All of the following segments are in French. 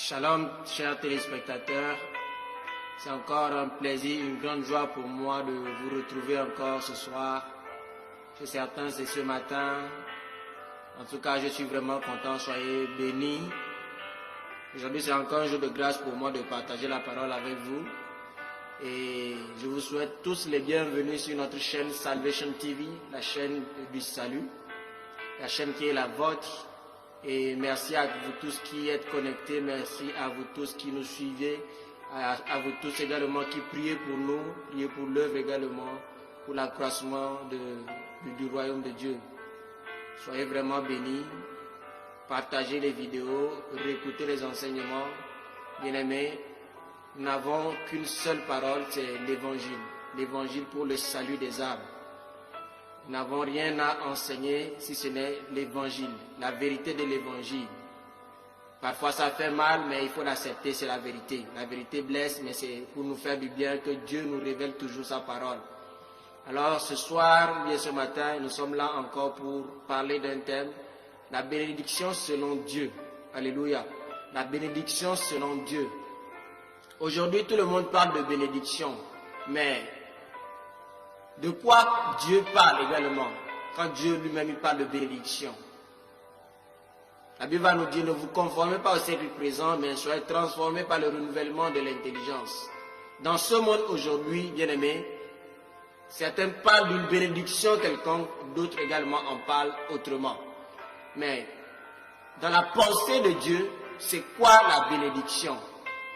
Shalom, chers téléspectateurs. C'est encore un plaisir, une grande joie pour moi de vous retrouver encore ce soir. Chez certains, c'est ce matin. En tout cas, je suis vraiment content. Soyez bénis. Aujourd'hui, c'est encore un jour de grâce pour moi de partager la parole avec vous. Et je vous souhaite tous les bienvenus sur notre chaîne Salvation TV, la chaîne du salut, la chaîne qui est la vôtre. Et merci à vous tous qui êtes connectés, merci à vous tous qui nous suivez, à vous tous également qui priez pour nous, priez pour l'œuvre également, pour l'accroissement du royaume de Dieu. Soyez vraiment bénis, partagez les vidéos, réécoutez les enseignements. Bien-aimés, nous n'avons qu'une seule parole, c'est l'évangile. L'évangile pour le salut des âmes. Nous n'avons rien à enseigner si ce n'est l'évangile, la vérité de l'évangile. Parfois ça fait mal, mais il faut l'accepter, c'est la vérité. La vérité blesse, mais c'est pour nous faire du bien que Dieu nous révèle toujours sa parole. Alors ce soir, bien ce matin, nous sommes là encore pour parler d'un thème, la bénédiction selon Dieu. Alléluia. La bénédiction selon Dieu. Aujourd'hui, tout le monde parle de bénédiction, mais de quoi Dieu parle également quand Dieu lui-même parle de bénédiction? La Bible va nous dire, ne vous conformez pas au siècle présent, mais soyez transformés par le renouvellement de l'intelligence. Dans ce monde aujourd'hui, bien-aimés, certains parlent d'une bénédiction quelconque, d'autres également en parlent autrement. Mais dans la pensée de Dieu, c'est quoi la bénédiction?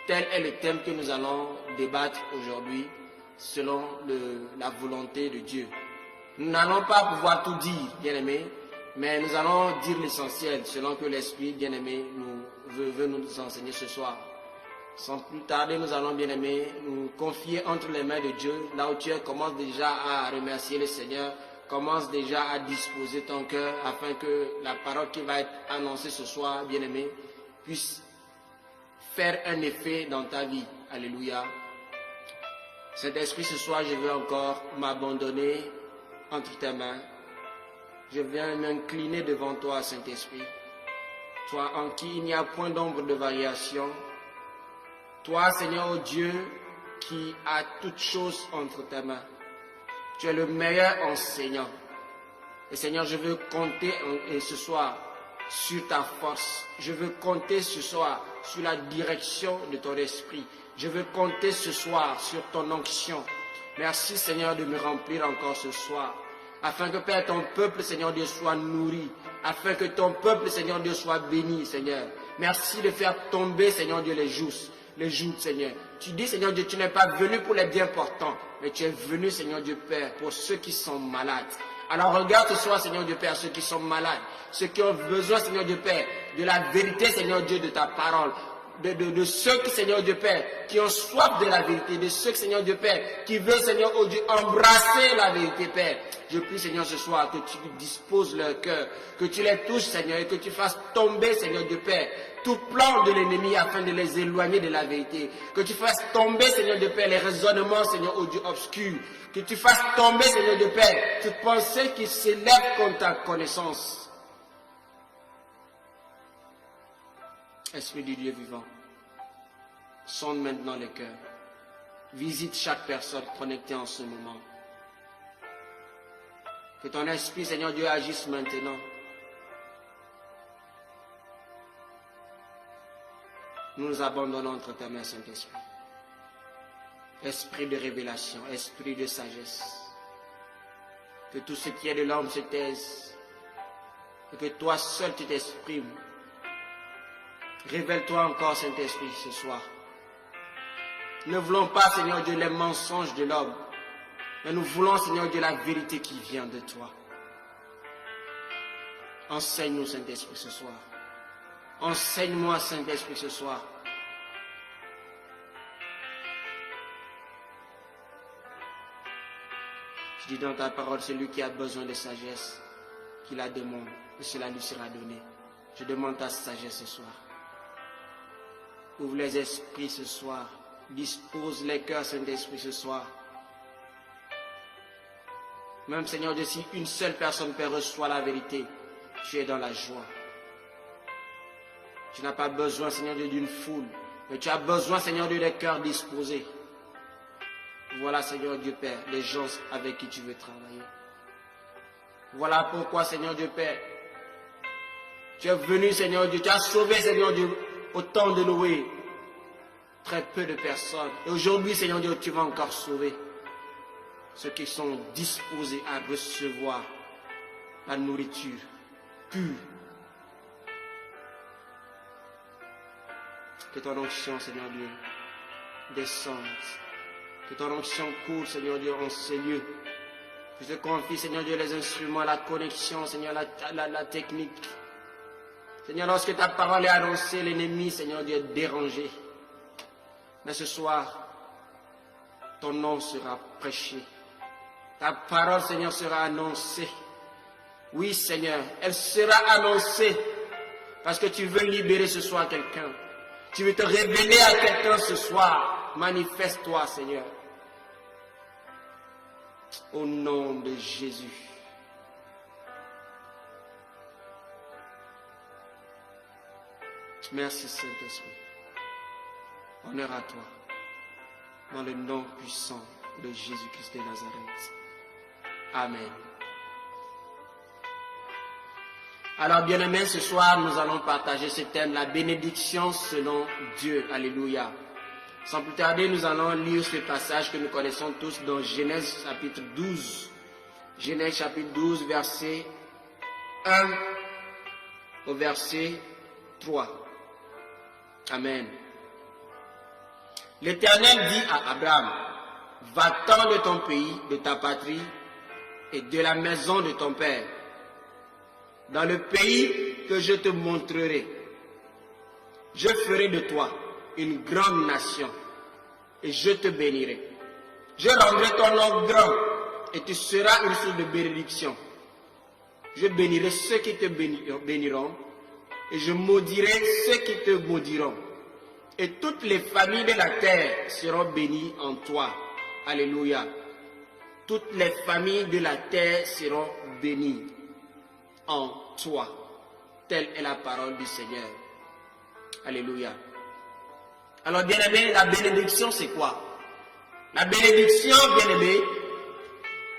Tel est le thème que nous allons débattre aujourd'hui selon la volonté de Dieu. Nous n'allons pas pouvoir tout dire, bien-aimés, mais nous allons dire l'essentiel selon que l'Esprit, bien-aimé, veut nous enseigner ce soir. Sans plus tarder, nous allons, bien-aimés, nous confier entre les mains de Dieu. Là où tu es, commence déjà à remercier le Seigneur, commence déjà à disposer ton cœur afin que la parole qui va être annoncée ce soir, bien-aimé, puisse faire un effet dans ta vie. Alléluia. Saint-Esprit, ce soir, je veux encore m'abandonner entre tes mains. Je viens m'incliner devant toi, Saint-Esprit. Toi en qui il n'y a point d'ombre de variation. Toi, Seigneur oh Dieu, qui as toutes choses entre tes mains. Tu es le meilleur enseignant. Et Seigneur, je veux compter ce soir sur ta force. Je veux compter ce soir sur la direction de ton esprit. Je veux compter ce soir sur ton onction. Merci Seigneur de me remplir encore ce soir. Afin que Père, ton peuple Seigneur Dieu soit nourri. Afin que ton peuple Seigneur Dieu soit béni Seigneur. Merci de faire tomber Seigneur Dieu les joutes Seigneur. Tu dis Seigneur Dieu, tu n'es pas venu pour les bien portants. Mais tu es venu Seigneur Dieu Père pour ceux qui sont malades. Alors regarde ce soir Seigneur Dieu Père ceux qui sont malades. Ceux qui ont besoin Seigneur Dieu Père de la vérité Seigneur Dieu de ta parole. De ceux qui, Seigneur Dieu Père, qui ont soif de la vérité, de ceux, Seigneur Dieu Père, qui veulent, Seigneur oh Dieu, embrasser la vérité, Père. Je prie, Seigneur, ce soir, que tu disposes leur cœur, que tu les touches, Seigneur, et que tu fasses tomber, Seigneur Dieu Père, tout plan de l'ennemi afin de les éloigner de la vérité. Que tu fasses tomber, Seigneur Dieu Père, les raisonnements, Seigneur oh Dieu, obscurs. Que tu fasses tomber, Seigneur Dieu Père, toute pensée qui s'élève contre ta connaissance. Esprit du Dieu vivant, sonde maintenant les cœurs. Visite chaque personne connectée en ce moment. Que ton esprit, Seigneur Dieu, agisse maintenant. Nous nous abandonnons entre tes mains, Saint-Esprit. Esprit de révélation, esprit de sagesse. Que tout ce qui est de l'homme se taise. Et que toi seul tu t'exprimes. Révèle-toi encore, Saint-Esprit, ce soir. Ne voulons pas, Seigneur Dieu, les mensonges de l'homme. Mais nous voulons, Seigneur Dieu, la vérité qui vient de toi. Enseigne-nous, Saint-Esprit, ce soir. Enseigne-moi, Saint-Esprit, ce soir. Je dis dans ta parole, celui qui a besoin de sagesse, qu'il la demande, et cela lui sera donné. Je demande ta sagesse ce soir. Ouvre les esprits ce soir. Dispose les cœurs, Saint-Esprit, ce soir. Même, Seigneur Dieu, si une seule personne, Père, reçoit la vérité, tu es dans la joie. Tu n'as pas besoin, Seigneur Dieu, d'une foule, mais tu as besoin, Seigneur Dieu, des cœurs disposés. Voilà, Seigneur Dieu Père, les gens avec qui tu veux travailler. Voilà pourquoi, Seigneur Dieu Père, tu es venu, Seigneur Dieu, tu as sauvé, Seigneur Dieu, au temps de Noé, très peu de personnes. Et aujourd'hui, Seigneur Dieu, tu vas encore sauver ceux qui sont disposés à recevoir la nourriture pure. Que ton onction, Seigneur Dieu, descende. Que ton onction coule, Seigneur Dieu, en ces lieux. Je te confie, Seigneur Dieu, les instruments, la connexion, Seigneur, la technique. Seigneur, lorsque ta parole est annoncée, l'ennemi, Seigneur Dieu, est dérangé. Mais ce soir, ton nom sera prêché. Ta parole, Seigneur, sera annoncée. Oui, Seigneur, elle sera annoncée parce que tu veux libérer ce soir quelqu'un. Tu veux te révéler à quelqu'un ce soir. Manifeste-toi, Seigneur. Au nom de Jésus. Merci, Saint-Esprit. Honneur à toi. Dans le nom puissant de Jésus-Christ de Nazareth. Amen. Alors, bien-aimés, ce soir, nous allons partager ce thème, la bénédiction selon Dieu. Alléluia. Sans plus tarder, nous allons lire ce passage que nous connaissons tous dans Genèse chapitre 12. Genèse chapitre 12, verset 1 au verset 3. Amen. L'Éternel dit à Abraham, va-t'en de ton pays, de ta patrie et de la maison de ton père, dans le pays que je te montrerai. Je ferai de toi une grande nation et je te bénirai. Je rendrai ton nom grand et tu seras une source de bénédiction. Je bénirai ceux qui te béniront et je maudirai ceux qui te maudiront. Et toutes les familles de la terre seront bénies en toi. Alléluia. Toutes les familles de la terre seront bénies en toi. Telle est la parole du Seigneur. Alléluia. Alors, bien-aimé, la bénédiction, c'est quoi? La bénédiction, bien-aimé,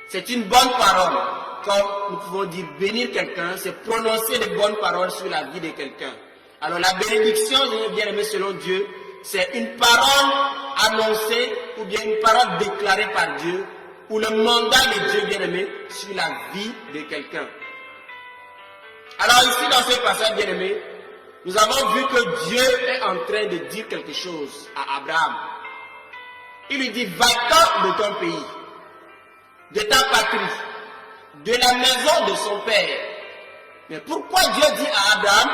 c'est une bonne parole. Comme nous pouvons dire bénir quelqu'un, c'est prononcer de bonnes paroles sur la vie de quelqu'un. Alors, la bénédiction, bien-aimé, selon Dieu, c'est une parole annoncée ou bien une parole déclarée par Dieu ou le mandat de Dieu, bien-aimé, sur la vie de quelqu'un. Alors, ici, dans ce passage, bien-aimé, nous avons vu que Dieu est en train de dire quelque chose à Abraham. Il lui dit, va-t'en de ton pays, de ta patrie, de la maison de son père. Mais pourquoi Dieu dit à Abraham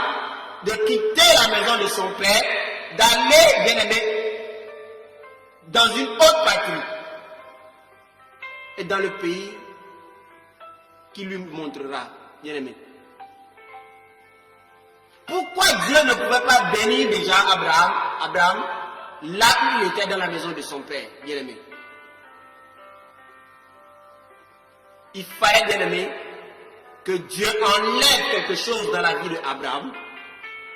de quitter la maison de son père, d'aller, bien-aimé, dans une autre patrie et dans le pays qu'il lui montrera, bien-aimé? Pourquoi Dieu ne pouvait pas bénir déjà Abraham, là où il était dans la maison de son père, bien-aimé? Il fallait, bien-aimé, que Dieu enlève quelque chose dans la vie d'Abraham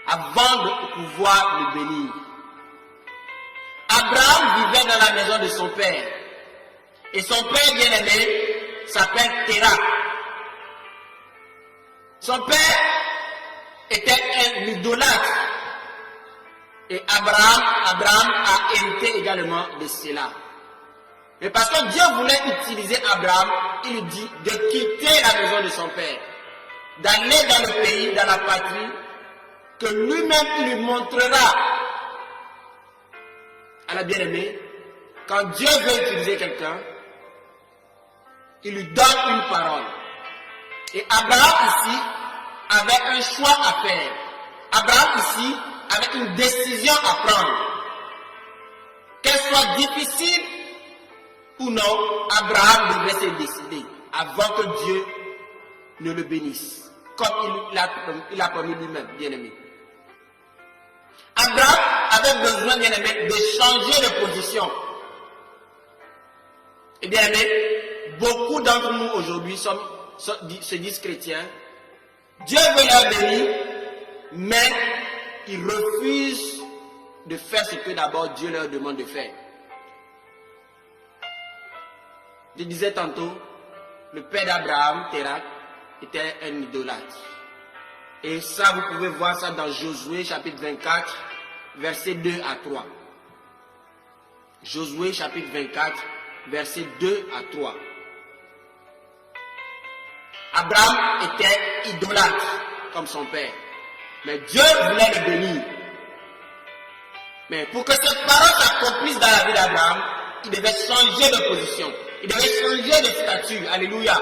avant de pouvoir le bénir. Abraham vivait dans la maison de son père. Et son père, bien-aimé, s'appelle Terah. Son père était un idolâtre. Et Abraham a hérité également de cela. Mais parce que Dieu voulait utiliser Abraham, il lui dit de quitter la maison de son père, d'aller dans le pays, dans la patrie, que lui-même lui montrera. Alors bien aimé, quand Dieu veut utiliser quelqu'un, il lui donne une parole. Et Abraham ici avait un choix à faire. Abraham ici avait une décision à prendre. Qu'elle soit difficile ou non, Abraham devait se décider avant que Dieu ne le bénisse, comme il a promis lui-même, bien-aimé. Abraham avait besoin, bien-aimé, de changer de position. Et bien-aimé, beaucoup d'entre nous aujourd'hui se disent chrétiens. Dieu veut leur bénir, mais ils refusent de faire ce que d'abord Dieu leur demande de faire. Je disais tantôt, le père d'Abraham, Térak, était un idolâtre. Et ça, vous pouvez voir ça dans Josué chapitre 24, versets 2 à 3. Josué chapitre 24, versets 2 à 3. Abraham était idolâtre comme son père. Mais Dieu voulait le bénir. Mais pour que cette parole s'accomplisse dans la vie d'Abraham, il devait changer de position. Il devait changer de statut. Alléluia.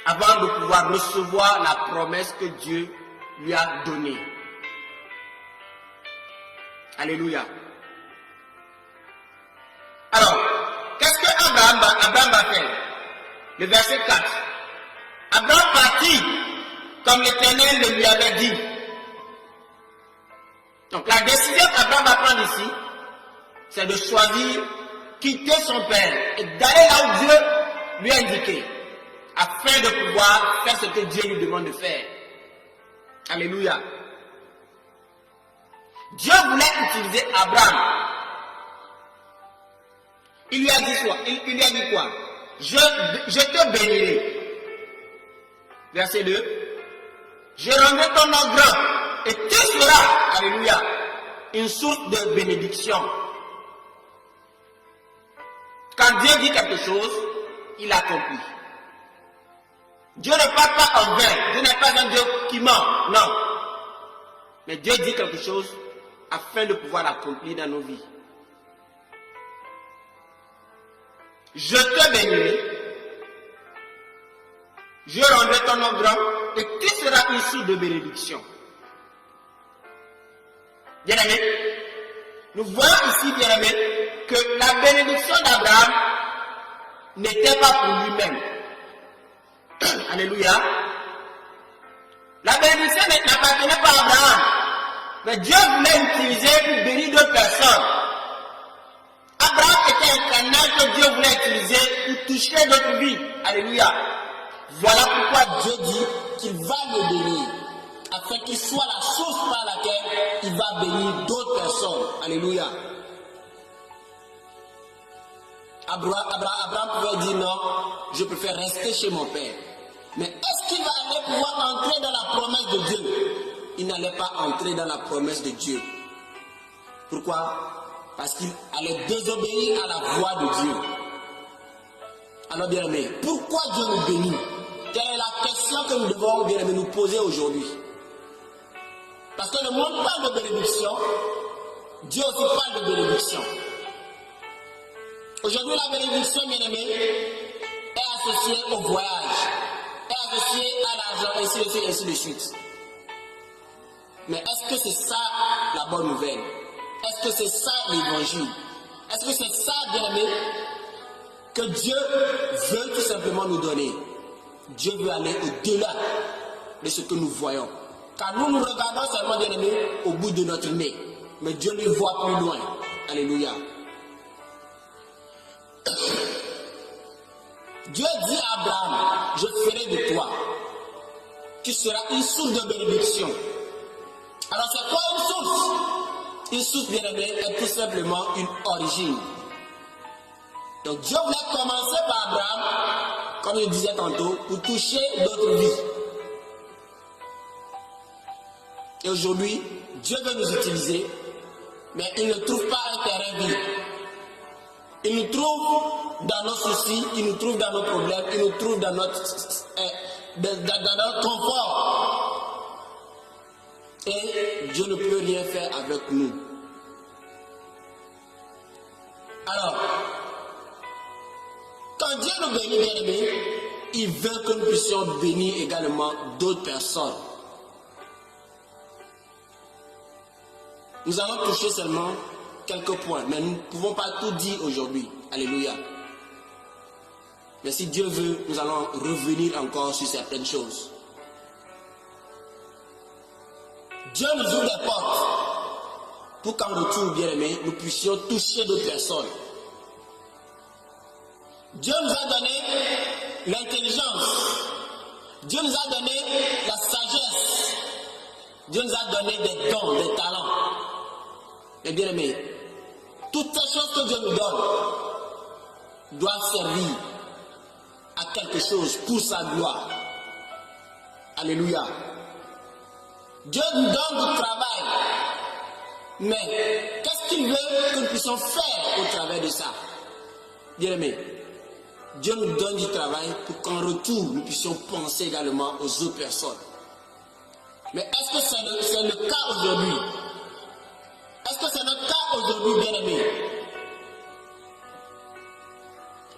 Avant de pouvoir recevoir la promesse que Dieu lui a donnée. Alléluia. Alors, qu'est-ce que Abraham va faire? Le verset 4. Abraham partit comme l'Éternel le lui avait dit. Donc la décision qu'Abraham va prendre ici, c'est de choisir quitter son père et d'aller là où Dieu lui a indiqué, afin de pouvoir faire ce que Dieu lui demande de faire. Alléluia. Dieu voulait utiliser Abraham. Il lui a dit quoi? Je te bénirai. Verset 2. Je rendrai ton nom grand et tu seras, alléluia, une source de bénédiction. Quand Dieu dit quelque chose, il accomplit. Dieu ne parle pas en vain. Dieu n'est pas un Dieu qui ment. Non. Mais Dieu dit quelque chose afin de pouvoir l'accomplir dans nos vies. Je te bénirai. Je rendrai ton nom grand et tu seras une source de bénédiction. Bien-aimé, nous voyons ici, bien-aimé, que la bénédiction d'Abraham n'était pas pour lui-même. Alléluia. La bénédiction n'appartenait pas à Abraham. Mais Dieu voulait l'utiliser pour bénir d'autres personnes. Abraham était un canal que Dieu voulait utiliser pour toucher d'autres vies. Alléluia. Voilà pourquoi Dieu dit qu'il va le bénir, afin qu'il soit la source par laquelle il va bénir d'autres personnes. Alléluia. Abraham pouvait dire non, je préfère rester chez mon père. Mais est-ce qu'il va aller pouvoir entrer dans la promesse de Dieu? Il n'allait pas entrer dans la promesse de Dieu. Pourquoi? Parce qu'il allait désobéir à la voix de Dieu. Alors bien aimé, pourquoi Dieu nous bénit? Quelle est la question que nous devons bien aimé nous poser aujourd'hui? Parce que le monde parle de bénédiction, Dieu aussi parle de bénédiction. Aujourd'hui, la bénédiction, bien aimé, est associée au voyage, est associée à l'argent, ainsi de suite. Mais est-ce que c'est ça la bonne nouvelle? Est-ce que c'est ça l'évangile? Est-ce que c'est ça, bien aimé, que Dieu veut tout simplement nous donner? Dieu veut aller au-delà de ce que nous voyons. Car nous regardons seulement, bien aimé, au bout de notre nez. Mais Dieu lui voit plus loin. Alléluia. Dieu dit à Abraham, je ferai de toi, tu seras une source de bénédiction. Alors c'est quoi une source? Une source, bien aimée, est tout simplement une origine. Donc Dieu voulait commencer par Abraham, comme je disais tantôt, pour toucher d'autres vies. Et aujourd'hui, Dieu veut nous utiliser, mais il ne trouve pas un terrain vide. Il nous trouve dans nos soucis, il nous trouve dans nos problèmes, il nous trouve dans notre confort. Et Dieu ne peut rien faire avec nous. Alors, quand Dieu nous bénit, bien aimé, il veut que nous puissions bénir également d'autres personnes. Nous allons toucher seulement quelques points, mais nous ne pouvons pas tout dire aujourd'hui. Alléluia. Mais si Dieu veut, nous allons revenir encore sur certaines choses. Dieu nous ouvre les portes pour qu'en retour, bien aimé, nous puissions toucher d'autres personnes. Dieu nous a donné l'intelligence. Dieu nous a donné la sagesse. Dieu nous a donné des dons, des talents. Mais bien aimé, toutes ces choses que Dieu nous donne doivent servir à quelque chose pour sa gloire. Alléluia. Dieu nous donne du travail. Mais qu'est-ce qu'il veut que nous puissions faire au travers de ça? Bien aimé, Dieu nous donne du travail pour qu'en retour, nous puissions penser également aux autres personnes. Mais est-ce que c'est le cas aujourd'hui? Est-ce que c'est notre cas aujourd'hui, bien aimé?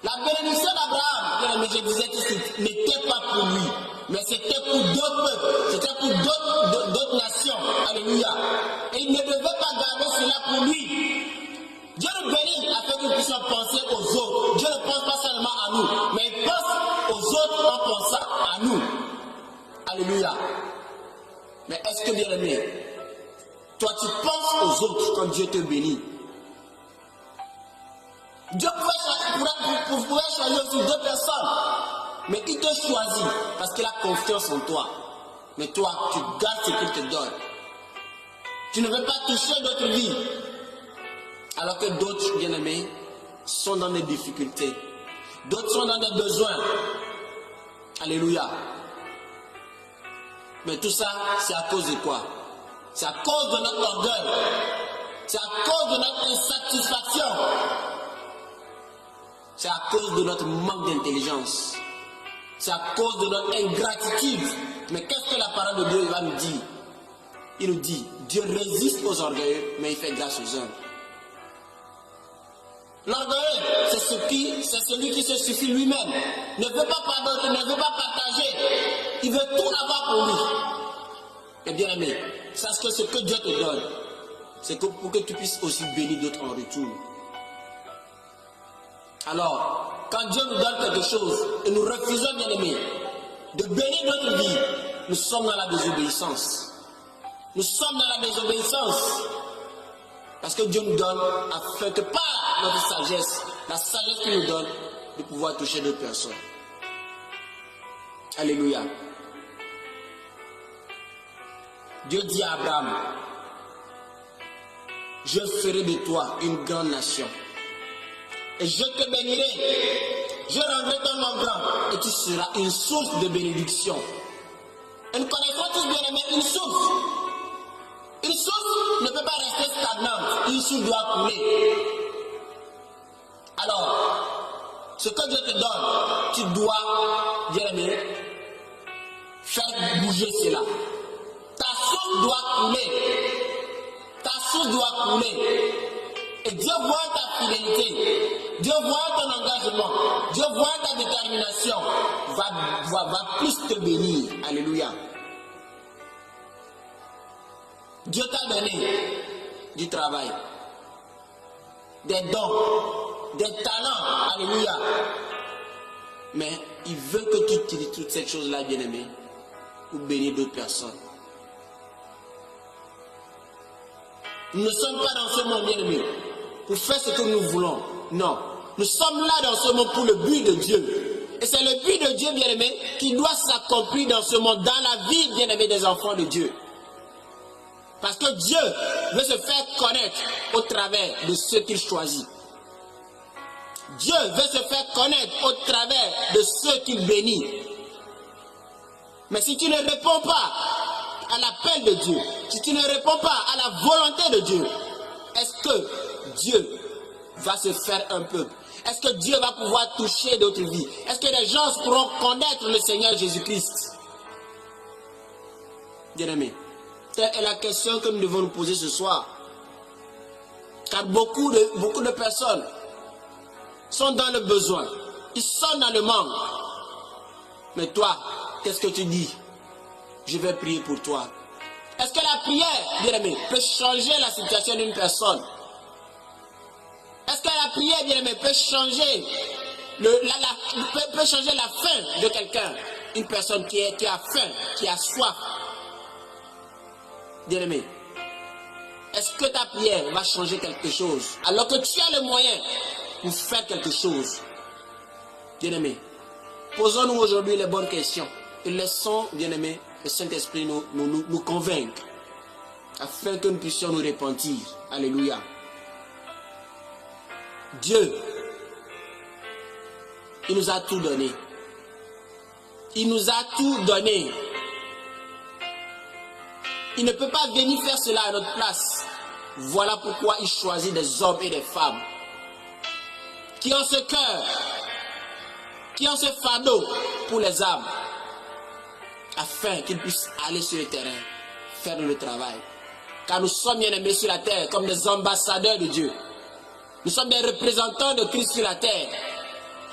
La bénédiction d'Abraham, bien aimé, je disais tout de suite, n'était pas pour lui, mais c'était pour d'autres peuples, c'était pour d'autres nations. Alléluia. Et il ne devait pas garder cela pour lui. Dieu nous bénit afin que nous puissions penser aux autres. Dieu ne pense pas seulement à nous, mais il pense aux autres en pensant à nous. Alléluia. Mais est-ce que, bien aimé, toi tu penses aux autres quand Dieu te bénit? Dieu pouvait choisir aussi deux personnes, mais il te choisit parce qu'il a confiance en toi. Mais toi, tu gardes ce qu'il te donne. Tu ne veux pas toucher d'autres vies, alors que d'autres, bien aimés, sont dans des difficultés. D'autres sont dans des besoins. Alléluia. Mais tout ça, c'est à cause de quoi? C'est à cause de notre orgueil. C'est à cause de notre insatisfaction. C'est à cause de notre manque d'intelligence. C'est à cause de notre ingratitude. Mais qu'est-ce que la parole de Dieu va nous dire? Il nous dit, Dieu résiste aux orgueilleux, mais il fait grâce aux hommes. L'orgueilleux, c'est celui qui se suffit lui-même. Ne veut pas pardonner, ne veut pas partager. Il veut tout avoir pour lui. Et bien aimé, sache que ce que Dieu te donne, c'est pour que tu puisses aussi bénir d'autres en retour. Alors, quand Dieu nous donne quelque chose et nous refusons, bien aimé, de bénir notre vie, nous sommes dans la désobéissance. Nous sommes dans la désobéissance. Parce que Dieu nous donne afin que par notre sagesse, la sagesse qu'il nous donne, de pouvoir toucher d'autres personnes. Alléluia. Dieu dit à Abraham, je ferai de toi une grande nation. Et je te bénirai. Je rendrai ton nom grand. Et tu seras une source de bénédiction. Et nous connaissons tous, bien aimés, une source. Une source ne peut pas rester stagnante. Une source doit couler. Alors, ce que Dieu te donne, tu dois, bien aimé, faire bouger cela. Ta source doit couler. Ta source doit couler. Et Dieu voit ta fidélité. Dieu voit ton engagement. Dieu voit ta détermination. Va plus te bénir. Alléluia. Dieu t'a donné du travail, des dons, des talents. Alléluia. Mais il veut que tu utilises toutes ces choses-là, bien-aimé, pour bénir d'autres personnes. Nous ne sommes pas dans ce monde, bien-aimé, pour faire ce que nous voulons. Non. Nous sommes là dans ce monde pour le but de Dieu. Et c'est le but de Dieu, bien-aimé, qui doit s'accomplir dans ce monde, dans la vie, bien-aimé, des enfants de Dieu. Parce que Dieu veut se faire connaître au travers de ceux qu'il choisit. Dieu veut se faire connaître au travers de ceux qu'il bénit. Mais si tu ne réponds pas à l'appel de Dieu, si tu ne réponds pas à la volonté de Dieu, est-ce que Dieu va se faire un peuple? Est-ce que Dieu va pouvoir toucher d'autres vies? Est-ce que les gens pourront connaître le Seigneur Jésus-Christ? Bien-aimés, telle est la question que nous devons nous poser ce soir. Car beaucoup de personnes sont dans le besoin. Ils sont dans le manque. Mais toi, qu'est-ce que tu dis? Je vais prier pour toi. Est-ce que la prière, bien-aimé, peut changer la situation d'une personne? Est-ce que la prière, bien-aimé, peut changer la faim de quelqu'un? Une personne qui a faim, qui a soif. Bien-aimé, est-ce que ta prière va changer quelque chose? Alors que tu as le moyen pour faire quelque chose. Bien-aimé, posons-nous aujourd'hui les bonnes questions. Et laissons, bien-aimé, le Saint-Esprit nous convaincre afin que nous puissions nous repentir. Alléluia. Dieu, il nous a tout donné. Il nous a tout donné. Il ne peut pas venir faire cela à notre place. Voilà pourquoi il choisit des hommes et des femmes qui ont ce cœur, qui ont ce fardeau pour les âmes, afin qu'ils puissent aller sur le terrain, faire le travail. Car nous sommes bien aimés sur la terre comme des ambassadeurs de Dieu. Nous sommes des représentants de Christ sur la terre.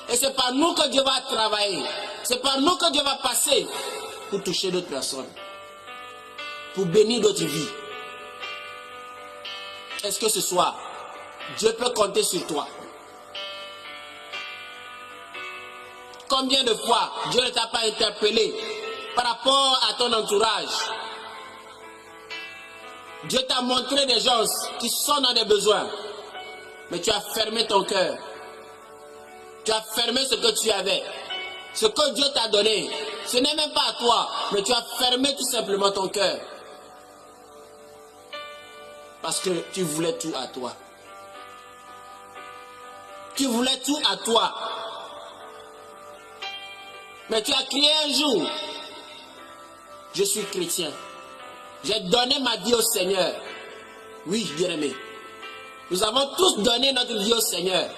Et c'est par nous que Dieu va travailler. C'est par nous que Dieu va passer pour toucher d'autres personnes, pour bénir d'autres vies. Est-ce que ce soir, Dieu peut compter sur toi? Combien de fois Dieu ne t'a pas interpellé par rapport à ton entourage? Dieu t'a montré des gens qui sont dans des besoins, mais tu as fermé ton cœur. Tu as fermé ce que tu avais. Ce que Dieu t'a donné, ce n'est même pas à toi, mais tu as fermé tout simplement ton cœur. Parce que tu voulais tout à toi. Tu voulais tout à toi. Mais tu as crié un jour, je suis chrétien. J'ai donné ma vie au Seigneur. Oui, bien-aimé. Nous avons tous donné notre vie au Seigneur.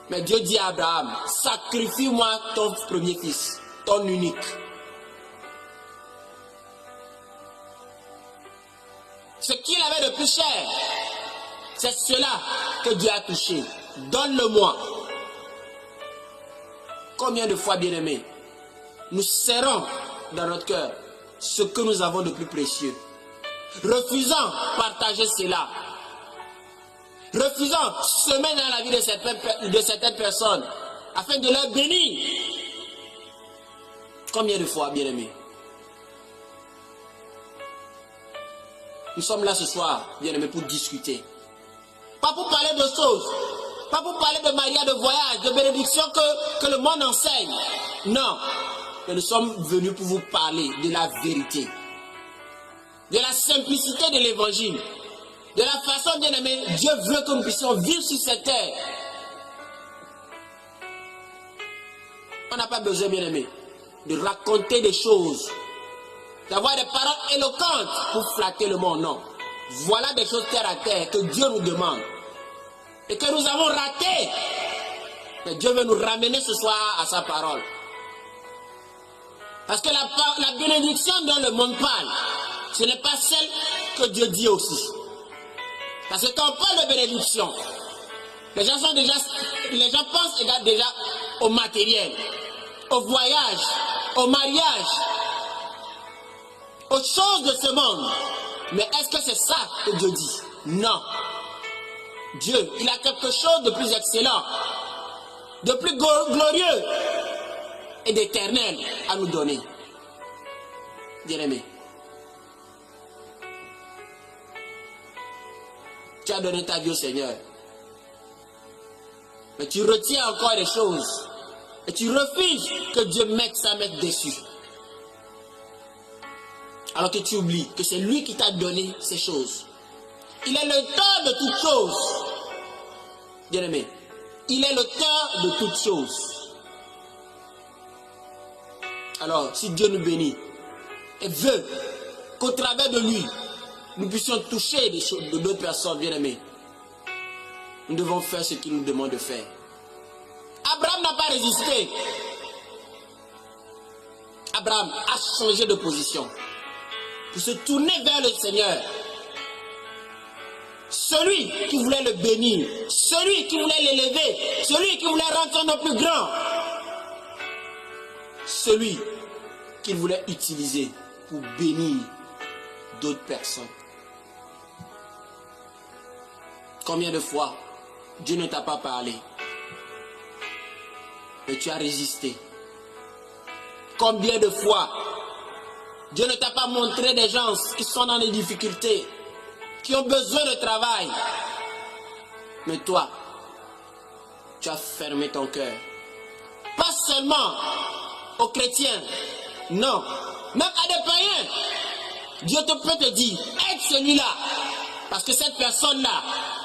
Mais Dieu dit à Abraham, sacrifie-moi ton premier fils, ton unique. Ce qu'il avait de plus cher, c'est cela que Dieu a touché. Donne-le-moi. Combien de fois, bien-aimés, nous serrons dans notre cœur ce que nous avons de plus précieux, refusant de partager cela, refusant de semer dans la vie de certaines personnes afin de leur bénir. Combien de fois, bien-aimés? Nous sommes là ce soir, bien-aimés, pour discuter. Pas pour parler de choses, pas pour parler de mariage, de voyage, de bénédiction que le monde enseigne. Non, mais nous sommes venus pour vous parler de la vérité, de la simplicité de l'évangile, de la façon, bien-aimés, Dieu veut que nous puissions vivre sur cette terre. On n'a pas besoin, bien-aimés, de raconter des choses, d'avoir des paroles éloquentes pour flatter le monde, non. Voilà des choses terre à terre que Dieu nous demande et que nous avons ratées. Mais Dieu veut nous ramener ce soir à sa parole. Parce que la bénédiction dont le monde parle, ce n'est pas celle que Dieu dit aussi. Parce que quand on parle de bénédiction, les gens pensent déjà au matériel, au voyage, au mariage, aux choses de ce monde. Mais est-ce que c'est ça que Dieu dit? Non. Dieu, il a quelque chose de plus excellent, de plus glorieux et d'éternel à nous donner. Bien-aimé, tu as donné ta vie au Seigneur, mais tu retiens encore des choses et tu refuses que Dieu mette sa main dessus. Alors que tu oublies que c'est lui qui t'a donné ces choses. Il est l'auteur de toutes choses. Bien-aimé, il est l'auteur de toutes choses. Alors, si Dieu nous bénit et veut qu'au travers de lui, nous puissions toucher des choses de d'autres personnes, bien-aimés, nous devons faire ce qu'il nous demande de faire. Abraham n'a pas résisté. Abraham a changé de position pour se tourner vers le Seigneur. Celui qui voulait le bénir, celui qui voulait l'élever, celui qui voulait rendre son nom plus grand, celui qu'il voulait utiliser pour bénir d'autres personnes. Combien de fois Dieu ne t'a pas parlé, mais tu as résisté? Combien de fois Dieu ne t'a pas montré des gens qui sont dans des difficultés, qui ont besoin de travail, mais toi, tu as fermé ton cœur. Pas seulement aux chrétiens, non, même à des païens. Dieu peut te dire, aide celui-là. Parce que cette personne-là,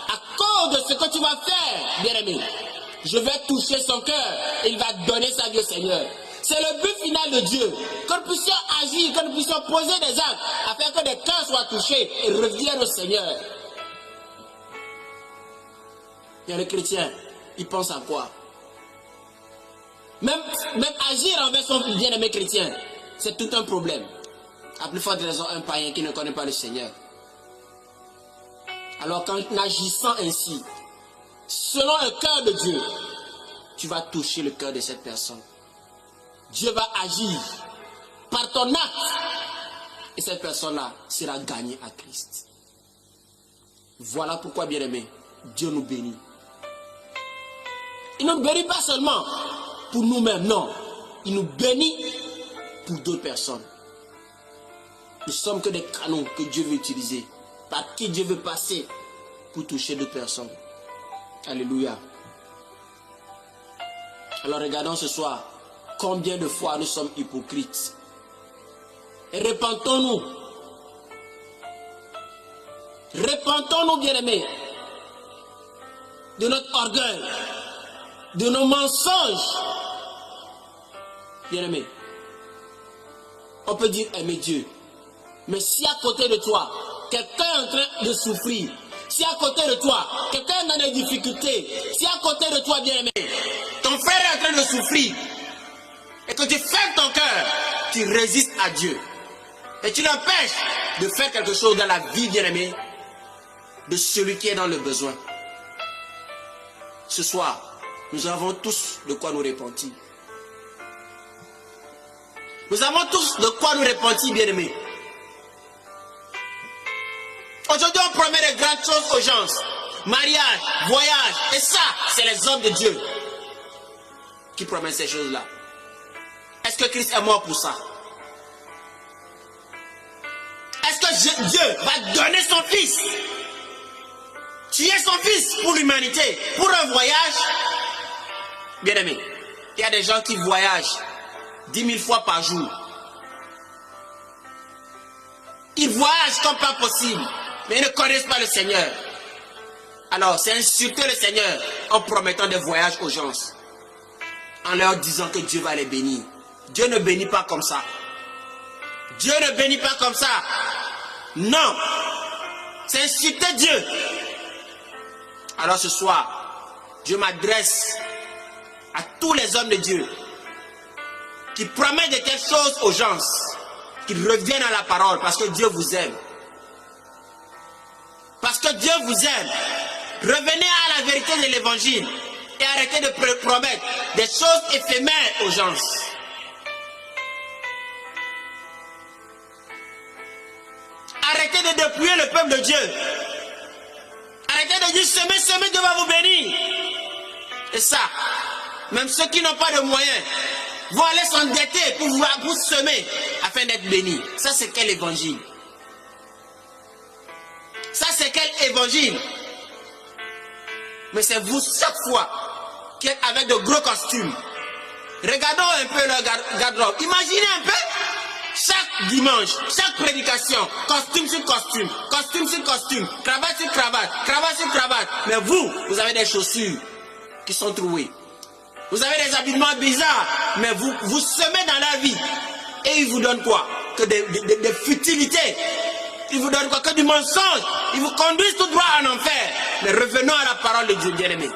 à cause de ce que tu vas faire, bien-aimé, je vais toucher son cœur et il va donner sa vie au Seigneur. C'est le but final de Dieu. Que nous puissions agir, que nous puissions poser des actes afin que des cœurs soient touchés et reviennent au Seigneur. Il y a les chrétiens, ils pensent à quoi? Même agir envers son bien-aimé chrétien, c'est tout un problème. À plus forte raison, un païen qui ne connaît pas le Seigneur. Alors qu'en agissant ainsi, selon le cœur de Dieu, tu vas toucher le cœur de cette personne. Dieu va agir par ton acte et cette personne-là sera gagnée à Christ. Voilà pourquoi, bien-aimé, Dieu nous bénit. Il ne nous bénit pas seulement pour nous-mêmes, non. Il nous bénit pour d'autres personnes. Nous sommes que des canons que Dieu veut utiliser, par qui Dieu veut passer pour toucher d'autres personnes. Alléluia. Alors regardons ce soir combien de fois nous sommes hypocrites. Et repentons-nous. Repentons-nous, bien-aimés, de notre orgueil, de nos mensonges. Bien-aimés, on peut dire aimer Dieu. Mais si à côté de toi, quelqu'un est en train de souffrir, si à côté de toi, quelqu'un est dans des difficultés, si à côté de toi, bien-aimé, ton frère est en train de souffrir, et que tu fermes ton cœur, tu résistes à Dieu, et tu l'empêches de faire quelque chose dans la vie, bien-aimé, de celui qui est dans le besoin. Ce soir, nous avons tous de quoi nous repentir. Nous avons tous de quoi nous repentir, bien-aimés. Aujourd'hui, on promet de grandes choses aux gens. Mariage, voyage. Et ça, c'est les hommes de Dieu qui promettent ces choses-là. Est-ce que Christ est mort pour ça? Est-ce que Dieu va donner son fils? Tuer son fils pour l'humanité, pour un voyage? Bien-aimé, il y a des gens qui voyagent 10 000 fois par jour. Ils voyagent comme pas possible. Mais ils ne connaissent pas le Seigneur. Alors, c'est insulter le Seigneur en promettant des voyages aux gens. En leur disant que Dieu va les bénir. Dieu ne bénit pas comme ça. Dieu ne bénit pas comme ça. Non. C'est insulter Dieu. Alors ce soir, je m'adresse à tous les hommes de Dieu qui promettent de telles choses aux gens, qui reviennent à la parole parce que Dieu vous aime. Parce que Dieu vous aime. Revenez à la vérité de l'évangile et arrêtez de promettre des choses éphémères aux gens. Arrêtez de dépouiller le peuple de Dieu. Arrêtez de dire semez, Dieu va vous bénir. Et ça, même ceux qui n'ont pas de moyens vont aller s'endetter pour semer afin d'être bénis. Ça, c'est quel évangile? Ça, c'est quel évangile? Mais c'est vous chaque fois qui êtes avec de gros costumes. Regardons un peu leur garde-robe. Imaginez un peu. Chaque dimanche, chaque prédication, costume sur costume, costume sur costume, cravate sur cravate, cravate sur cravate. Mais vous avez des chaussures qui sont trouées. Vous avez des habillements bizarres, mais vous semez dans la vie. Et ils vous donnent quoi? Que des futilités. Ils vous donnent quoi? Que du mensonge. Ils vous conduisent tout droit en enfer. Mais revenons à la parole de Dieu, bien-aimé.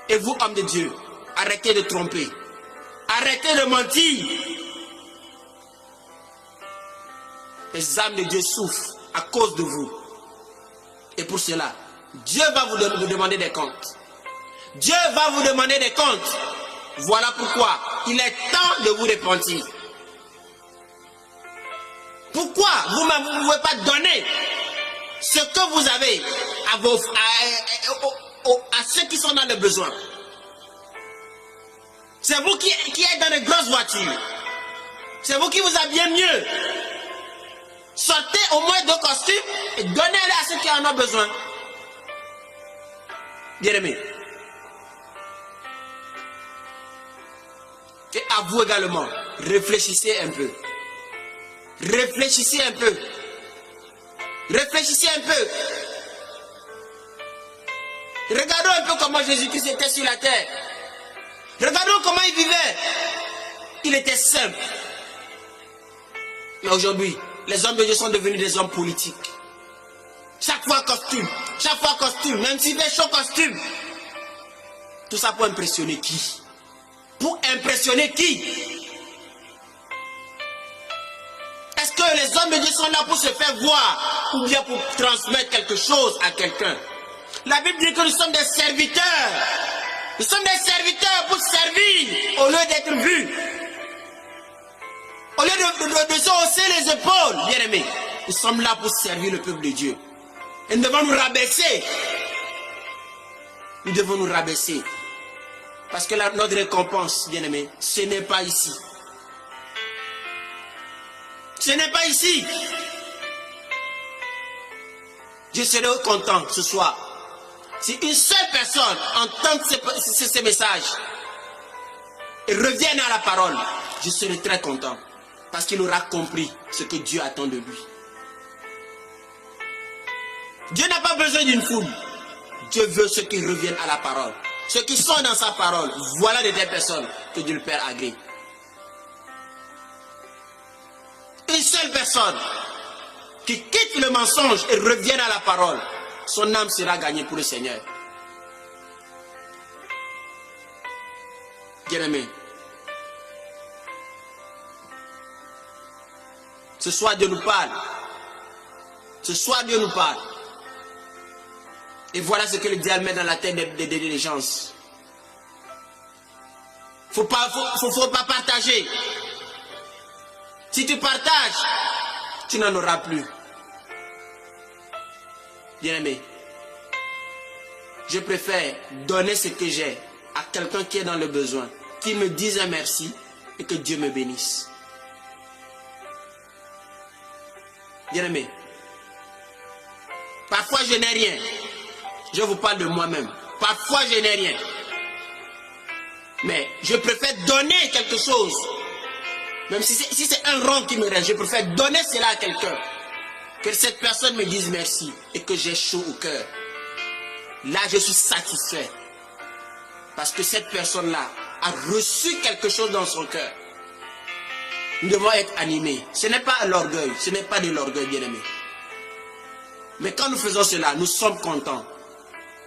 Et vous, hommes de Dieu, arrêtez de tromper. Arrêtez de mentir. Les âmes de Dieu souffrent à cause de vous. Et pour cela, Dieu va vous demander des comptes. Dieu va vous demander des comptes. Voilà pourquoi il est temps de vous repentir. Pourquoi vous-même vous ne pouvez pas donner ce que vous avez à ceux qui sont dans le besoin? C'est vous qui êtes dans de grosses voitures. C'est vous qui vous habillez mieux. Sortez au moins 2 costumes et donnez-les à ceux qui en ont besoin. Bien-aimés. Et à vous également, réfléchissez un peu. Réfléchissez un peu. Réfléchissez un peu. Regardons un peu comment Jésus-Christ était sur la terre. Regardons comment il vivait. Il était simple. Mais aujourd'hui, les hommes de Dieu sont devenus des hommes politiques. Chaque fois costume. Chaque fois costume. Même s'il fait chaud, costume. Tout ça pour impressionner qui? Pour impressionner qui? Est-ce que les hommes de Dieu sont là pour se faire voir ou bien pour transmettre quelque chose à quelqu'un? La Bible dit que nous sommes des serviteurs. Nous sommes des serviteurs pour servir au lieu d'être vus. Au lieu de se hausser les épaules, bien aimés. Nous sommes là pour servir le peuple de Dieu. Et nous devons nous rabaisser. Nous devons nous rabaisser. Parce que notre récompense, bien aimés, ce n'est pas ici. Ce n'est pas ici. Je serai content ce soir. Si une seule personne entend ces messages et revienne à la parole, je serai très content. Parce qu'il aura compris ce que Dieu attend de lui. Dieu n'a pas besoin d'une foule. Dieu veut ceux qui reviennent à la parole. Ceux qui sont dans sa parole. Voilà des personnes que Dieu le Père agrée. Une seule personne qui quitte le mensonge et revienne à la parole, son âme sera gagnée pour le Seigneur. Bien-aimé, ce soir Dieu nous parle. Ce soir Dieu nous parle. Et voilà ce que le diable met dans la tête des gens. Faut pas partager. Si tu partages, tu n'en auras plus. Bien-aimé, je préfère donner ce que j'ai à quelqu'un qui est dans le besoin, qui me dise un merci et que Dieu me bénisse. Bien-aimé, parfois je n'ai rien. Je vous parle de moi-même. Parfois je n'ai rien. Mais je préfère donner quelque chose. Même si c'est un rond qui me reste, je préfère donner cela à quelqu'un. Que cette personne me dise merci et que j'ai chaud au cœur. Là, je suis satisfait. Parce que cette personne-là a reçu quelque chose dans son cœur. Nous devons être animés. Ce n'est pas l'orgueil. Ce n'est pas de l'orgueil, bien-aimé. Mais quand nous faisons cela, nous sommes contents.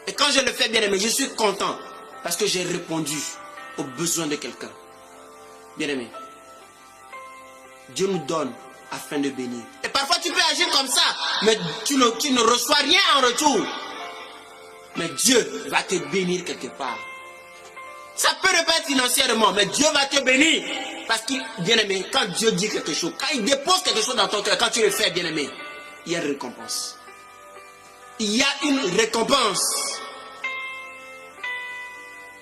Et quand je le fais, bien-aimé, je suis content. Parce que j'ai répondu aux besoins de quelqu'un. Bien-aimé, Dieu nous donne afin de bénir. Et parfois tu peux agir comme ça, mais tu ne reçois rien en retour. Mais Dieu va te bénir quelque part. Ça peut ne pas être financièrement, mais Dieu va te bénir. Parce que, bien-aimé, quand Dieu dit quelque chose, quand il dépose quelque chose dans ton cœur, quand tu le fais, bien-aimé, il y a une récompense. Il y a une récompense.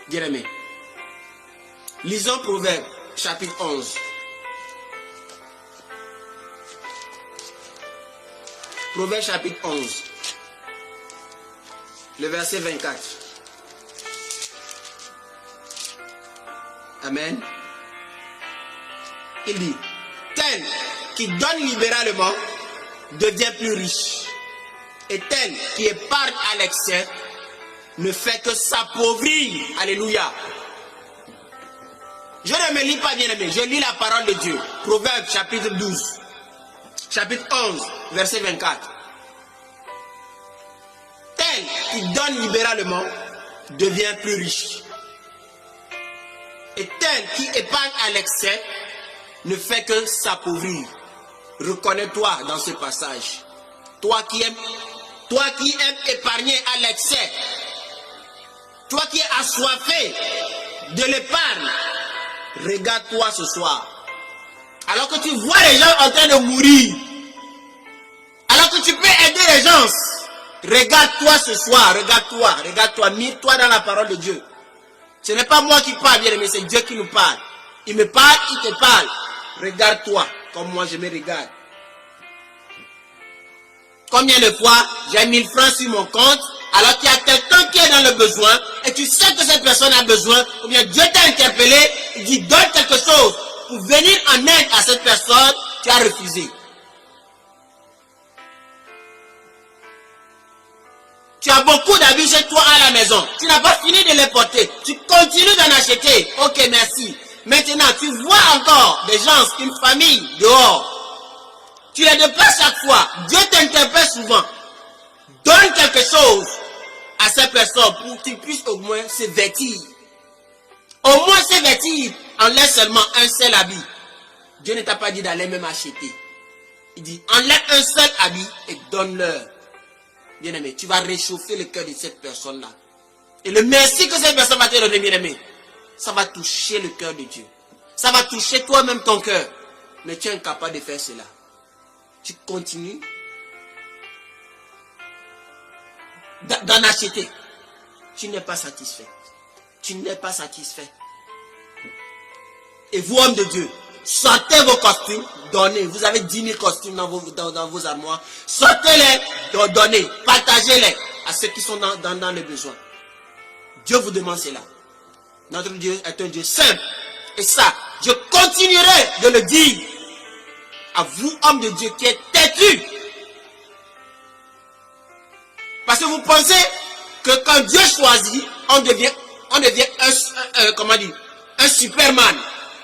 Bien-aimé, lisons Proverbe, chapitre 11. Proverbe chapitre 11, le verset 24. Amen. Il dit, tel qui donne libéralement devient plus riche, et tel qui épargne à l'excès ne fait que s'appauvrir. Alléluia. Je ne me lis pas, bien aimé, je lis la parole de Dieu. Proverbe chapitre 12. Chapitre 11, verset 24. Tel qui donne libéralement devient plus riche. Et tel qui épargne à l'excès ne fait que s'appauvrir. Reconnais-toi dans ce passage. Toi qui aimes épargner à l'excès. Toi qui es assoiffé de l'épargne. Regarde-toi ce soir. Alors que tu vois les gens en train de mourir. Alors que tu peux aider les gens. Regarde-toi ce soir. Regarde-toi. Mets-toi dans la parole de Dieu. Ce n'est pas moi qui parle, bien aimé, c'est Dieu qui nous parle. Il me parle, il te parle. Regarde-toi comme moi je me regarde. Combien de fois j'ai 1000 francs sur mon compte alors qu'il y a quelqu'un qui est dans le besoin et tu sais que cette personne a besoin, ou bien Dieu t'a interpellé, il dit donne quelque chose pour venir en aide à cette personne. tu as refusé. Tu as beaucoup d'habits chez toi à la maison. Tu n'as pas fini de les porter. Tu continues d'en acheter. Ok, merci. Maintenant, tu vois encore des gens, une famille dehors. Tu les dépasses chaque fois. Dieu t'interpelle souvent. Donne quelque chose à ces personnes pour qu'ils puissent au moins se vêtir. Au moins se vêtir. Enlève seulement un seul habit. Dieu ne t'a pas dit d'aller même acheter. Il dit, enlève un seul habit et donne-leur. Bien-aimé, tu vas réchauffer le cœur de cette personne-là. Et le merci que cette personne va te donner, bien-aimé, ça va toucher le cœur de Dieu. Ça va toucher toi-même ton cœur. Mais tu es incapable de faire cela. Tu continues d'en acheter. Tu n'es pas satisfait. Tu n'es pas satisfait. Et vous, hommes de Dieu, sortez vos costumes, donnez. Vous avez 10 000 costumes dans vos armoires. Sortez-les, donnez. Partagez-les à ceux qui sont dans le besoin. Dieu vous demande cela. Notre Dieu est un Dieu simple. Et ça, je continuerai de le dire à vous, hommes de Dieu, qui êtes têtus. Parce que vous pensez que quand Dieu choisit, on devient un Superman.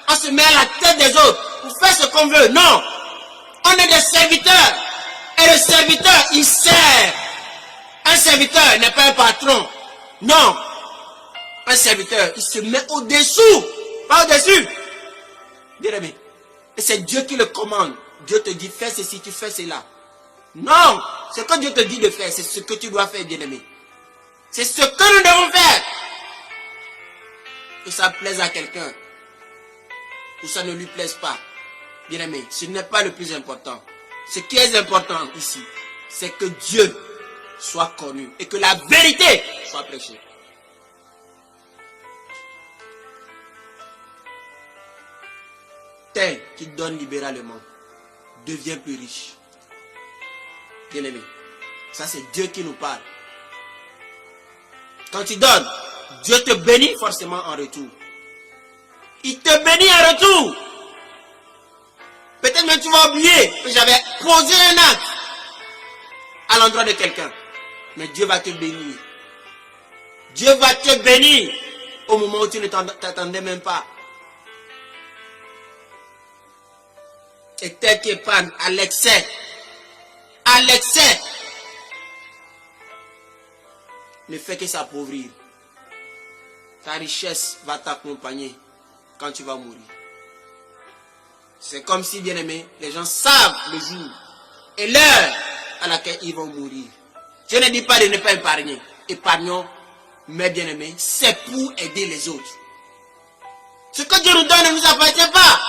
On se met à la tête des autres pour faire ce qu'on veut. Non. On est des serviteurs. Et le serviteur, il sert. Un serviteur n'est pas un patron. Non. Un serviteur, il se met au-dessous. Pas au-dessus. Bien aimé. Et c'est Dieu qui le commande. Dieu te dit, fais ceci, tu fais cela. Non. Ce que Dieu te dit de faire, c'est ce que tu dois faire, bien aimé. C'est ce que nous devons faire. Que ça plaise à quelqu'un. Ou ça ne lui plaise pas. Bien aimé, ce n'est pas le plus important. Ce qui est important ici, c'est que Dieu soit connu et que la vérité soit prêchée. Tel qui donne libéralement devient plus riche. Bien aimé, ça c'est Dieu qui nous parle. Quand tu donnes, Dieu te bénit forcément en retour. Il te bénit en retour. Peut-être même tu vas oublier que j'avais posé un acte à l'endroit de quelqu'un. Mais Dieu va te bénir. Dieu va te bénir au moment où tu ne t'attendais même pas. Et tel qu'épargne à l'excès. À l'excès. Ne fait que s'appauvrir. Ta richesse va t'accompagner quand tu vas mourir. C'est comme si, bien aimé, les gens savent le jour et l'heure à laquelle ils vont mourir. Je ne dis pas de ne pas épargner. Épargnons, mais bien aimé, c'est pour aider les autres. Ce que Dieu nous donne ne nous appartient pas,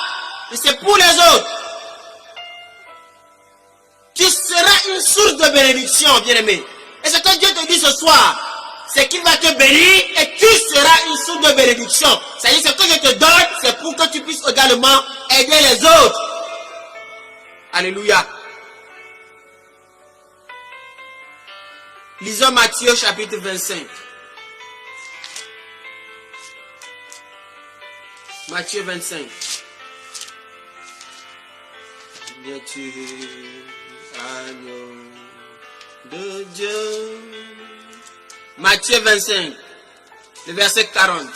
mais c'est pour les autres. Tu seras une source de bénédiction, bien aimé. Et ce que Dieu te dit ce soir, c'est qu'il va te bénir et tu seras une source de bénédiction. C'est-à-dire ce que je te donne, c'est pour que tu puisses également aider les autres. Alléluia. Lisons Matthieu chapitre 25. Matthieu 25. Bien tu agneau de Dieu. Matthieu 25, le verset 40.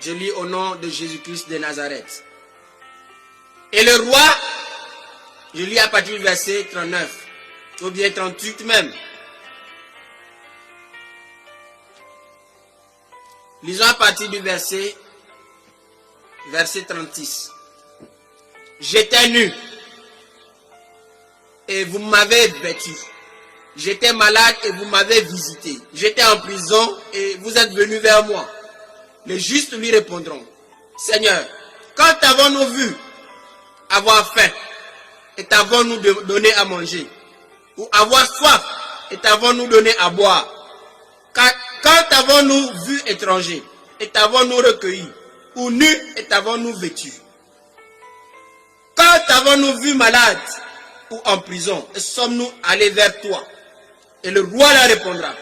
Je lis au nom de Jésus-Christ de Nazareth. Et le roi, je lis à partir du verset 39, ou bien 38 même. Lisons à partir du verset 36. J'étais nu, et vous m'avez vêtu. J'étais malade et vous m'avez visité. J'étais en prison et vous êtes venus vers moi. Les justes lui répondront, Seigneur, quand t'avons-nous vu avoir faim et t'avons-nous donné à manger? Ou avoir soif et t'avons-nous donné à boire? Quand t'avons-nous vu étranger et t'avons-nous recueilli? Ou nu et t'avons-nous vêtu? Quand t'avons-nous vu malade ou en prison et sommes-nous allés vers toi? Et le roi leur répondra,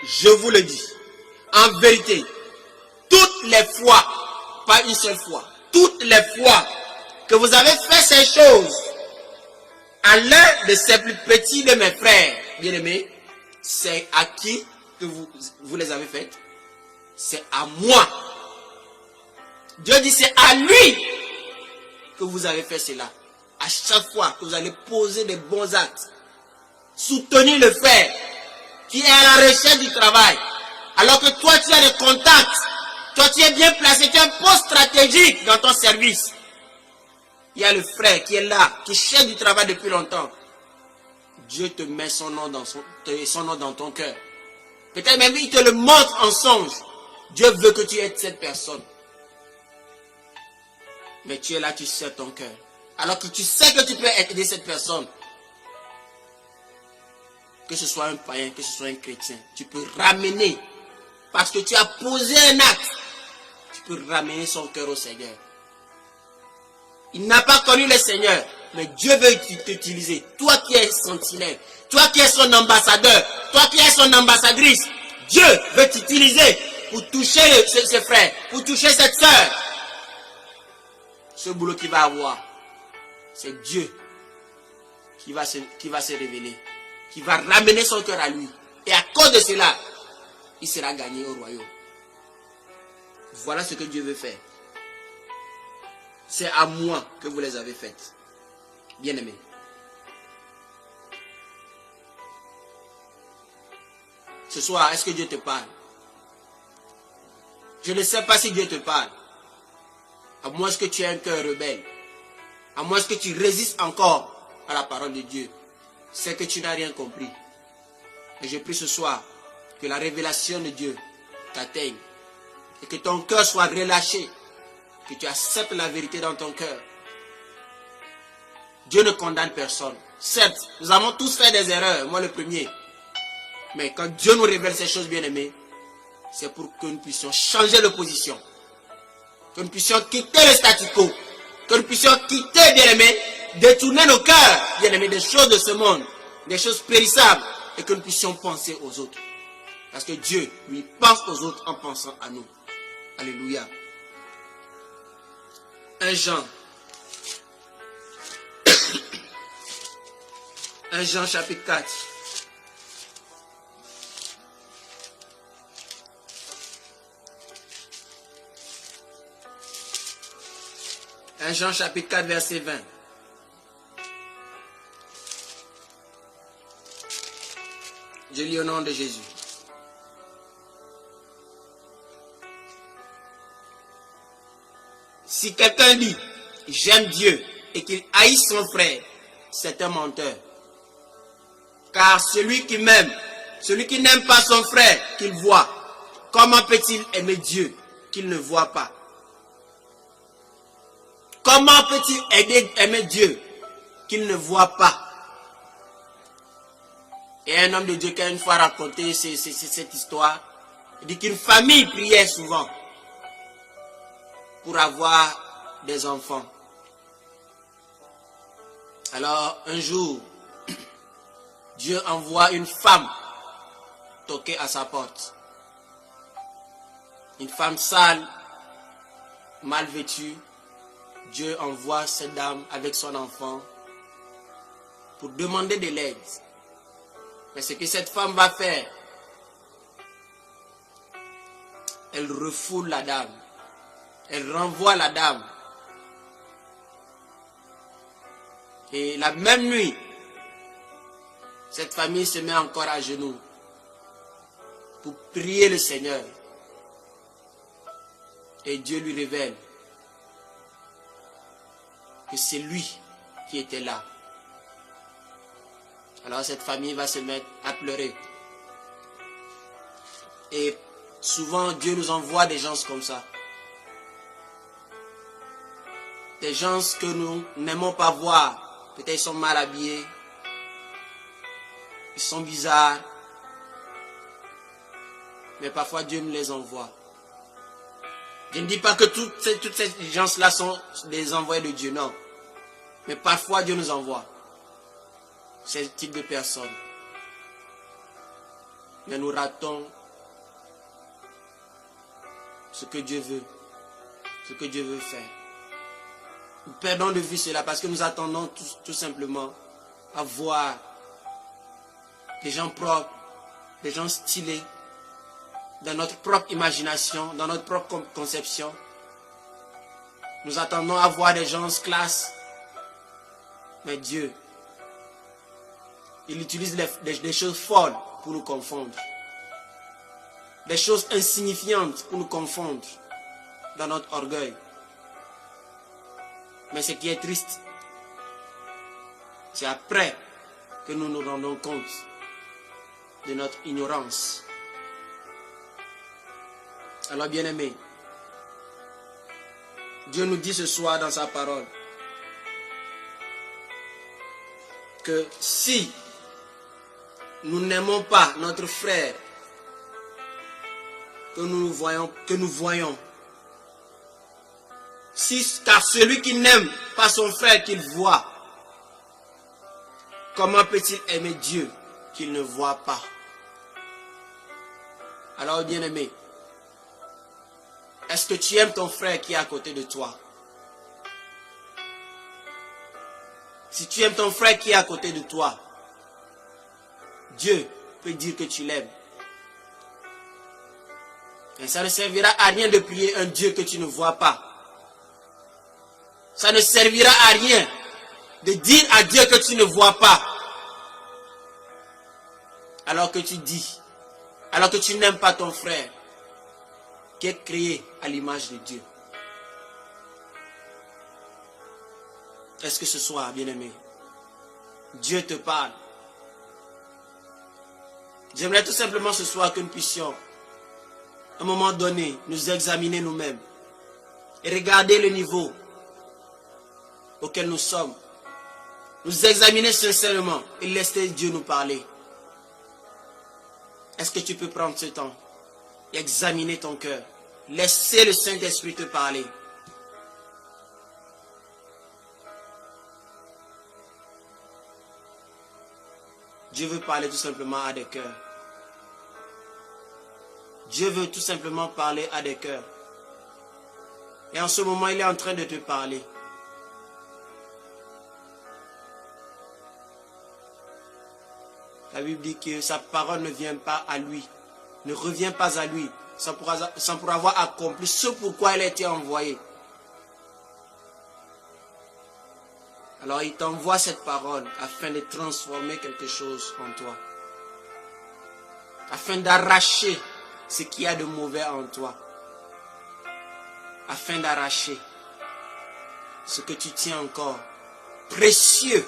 je vous le dis, en vérité, toutes les fois, pas une seule fois, toutes les fois que vous avez fait ces choses à l'un de ces plus petits de mes frères, bien-aimés, c'est à qui que vous les avez faites? C'est à moi. Dieu dit c'est à lui que vous avez fait cela. À chaque fois que vous allez poser des bons actes, soutenir le frère qui est à la recherche du travail, alors que toi tu as des contacts, toi tu es bien placé, tu as un poste stratégique dans ton service. Il y a le frère qui est là, qui cherche du travail depuis longtemps. Dieu te met son nom dans ton cœur. Peut-être même il te le montre en songe. Dieu veut que tu aides cette personne. Mais tu es là, tu sais ton cœur. Alors que tu sais que tu peux aider cette personne. Que ce soit un païen, que ce soit un chrétien. Tu peux ramener. Parce que tu as posé un acte. Tu peux ramener son cœur au Seigneur. Il n'a pas connu le Seigneur. Mais Dieu veut t'utiliser. Toi qui es sentinelle. Toi qui es son ambassadeur. Toi qui es son ambassadrice. Dieu veut t'utiliser pour toucher ce frère. Pour toucher cette soeur. Ce boulot qu'il va avoir, c'est Dieu qui va se révéler, qui va ramener son cœur à lui. Et à cause de cela, il sera gagné au royaume. Voilà ce que Dieu veut faire. C'est à moi que vous les avez faites. Bien-aimés. Ce soir, est-ce que Dieu te parle? Je ne sais pas si Dieu te parle. À moins que tu aies un cœur rebelle. À moins que tu résistes encore à la parole de Dieu. C'est que tu n'as rien compris. Et je prie ce soir que la révélation de Dieu t'atteigne. Et que ton cœur soit relâché. Que tu acceptes la vérité dans ton cœur. Dieu ne condamne personne. Certes, nous avons tous fait des erreurs. Moi le premier. Mais quand Dieu nous révèle ces choses, bien-aimées, c'est pour que nous puissions changer de position. Que nous puissions quitter le statu quo. Que nous puissions quitter, bien-aimés, détourner nos cœurs, bien-aimés, des choses de ce monde, des choses périssables, et que nous puissions penser aux autres. Parce que Dieu, lui, pense aux autres en pensant à nous. Alléluia. 1 Jean. 1 Jean chapitre 4. Jean chapitre 4 verset 20. Je lis au nom de Jésus. Si quelqu'un dit j'aime Dieu et qu'il haït son frère, c'est un menteur. Car celui qui m'aime, celui qui n'aime pas son frère qu'il voit, comment peut-il aimer Dieu qu'il ne voit pas? Comment peut-il aimer Dieu qu'il ne voit pas? Et un homme de Dieu qui a une fois raconté cette histoire, il dit qu'une famille priait souvent pour avoir des enfants. Alors un jour, Dieu envoie une femme toquer à sa porte. Une femme sale, mal vêtue. Dieu envoie cette dame avec son enfant pour demander de l'aide. Mais ce que cette femme va faire, elle refoule la dame. Elle renvoie la dame. Et la même nuit, cette famille se met encore à genoux pour prier le Seigneur. Et Dieu lui révèle que c'est lui qui était là. Alors cette famille va se mettre à pleurer. Et souvent Dieu nous envoie des gens comme ça. Des gens que nous n'aimons pas voir. Peut-être ils sont mal habillés. Ils sont bizarres. Mais parfois Dieu nous les envoie. Je ne dis pas que toutes ces gens-là sont des envoyés de Dieu, non. Mais parfois Dieu nous envoie ce type de personnes. Mais nous ratons ce que Dieu veut. Ce que Dieu veut faire. Nous perdons de vue cela parce que nous attendons tout simplement à voir des gens propres, des gens stylés, dans notre propre imagination, dans notre propre conception. Nous attendons à voir des gens classe. Mais Dieu, il utilise des choses folles pour nous confondre. Des choses insignifiantes pour nous confondre dans notre orgueil. Mais ce qui est triste, c'est après que nous nous rendons compte de notre ignorance. Alors bien-aimés, Dieu nous dit ce soir dans sa parole que si nous n'aimons pas notre frère que nous voyons, car celui qui n'aime pas son frère qu'il voit, comment peut-il aimer Dieu qu'il ne voit pas? Alors bien-aimé, est-ce que tu aimes ton frère qui est à côté de toi? Si tu aimes ton frère qui est à côté de toi, Dieu peut dire que tu l'aimes. Et ça ne servira à rien de prier un Dieu que tu ne vois pas. Ça ne servira à rien de dire à Dieu que tu ne vois pas. Alors que tu dis, alors que tu n'aimes pas ton frère qui est créé à l'image de Dieu. Est-ce que ce soir, bien-aimé, Dieu te parle? J'aimerais tout simplement ce soir que nous puissions, à un moment donné, nous examiner nous-mêmes et regarder le niveau auquel nous sommes. Nous examiner sincèrement et laisser Dieu nous parler. Est-ce que tu peux prendre ce temps et examiner ton cœur? Laisser le Saint-Esprit te parler. Dieu veut parler tout simplement à des cœurs. Dieu veut tout simplement parler à des cœurs. Et en ce moment, il est en train de te parler. La Bible dit que sa parole ne vient pas à lui, ne revient pas à lui, sans pour avoir accompli ce pourquoi elle a été envoyée. Alors il t'envoie cette parole afin de transformer quelque chose en toi. Afin d'arracher ce qu'il y a de mauvais en toi. Afin d'arracher ce que tu tiens encore précieux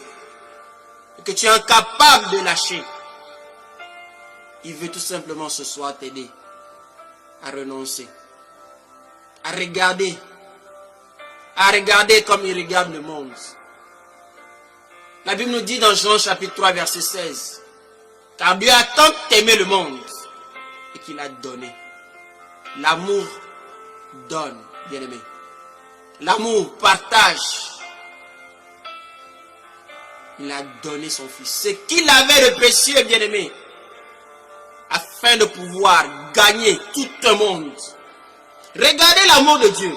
et que tu es incapable de lâcher. Il veut tout simplement ce soir t'aider à renoncer, à regarder comme il regarde le monde. La Bible nous dit dans Jean chapitre 3 verset 16, car Dieu a tant aimé le monde et qu'il a donné. L'amour donne, bien-aimé. L'amour partage. Il a donné son Fils. Ce qu'il avait de précieux, bien-aimé, afin de pouvoir gagner tout le monde. Regardez l'amour de Dieu.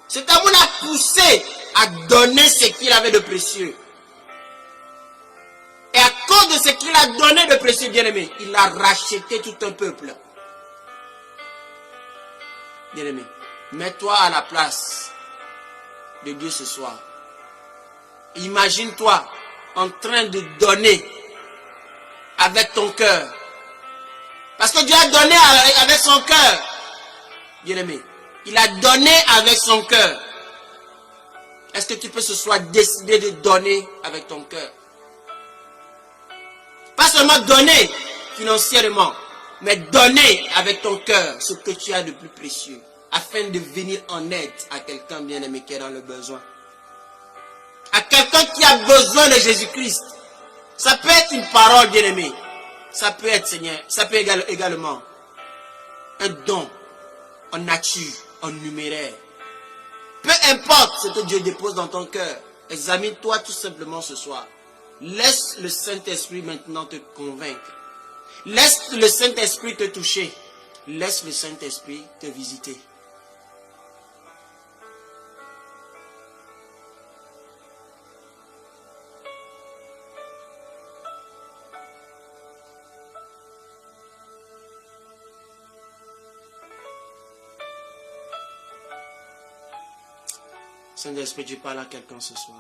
Cet amour l'a poussé à donner ce qu'il avait de précieux. Et à cause de ce qu'il a donné de précieux, bien-aimé, il a racheté tout un peuple. Bien-aimé, mets-toi à la place de Dieu ce soir. Imagine-toi en train de donner avec ton cœur. Parce que Dieu a donné avec son cœur. Bien-aimé, il a donné avec son cœur. Est-ce que tu peux ce soir décider de donner avec ton cœur? Pas seulement donner financièrement, mais donner avec ton cœur ce que tu as de plus précieux, afin de venir en aide à quelqu'un bien-aimé qui est dans le besoin. À quelqu'un qui a besoin de Jésus-Christ. Ça peut être une parole bien-aimée. Ça peut être, Seigneur, ça peut être également un don en nature, en numéraire. Peu importe ce que Dieu dépose dans ton cœur, examine-toi tout simplement ce soir. Laisse le Saint-Esprit maintenant te convaincre. Laisse le Saint-Esprit te toucher. Laisse le Saint-Esprit te visiter. Saint-Esprit, tu parles à quelqu'un ce soir.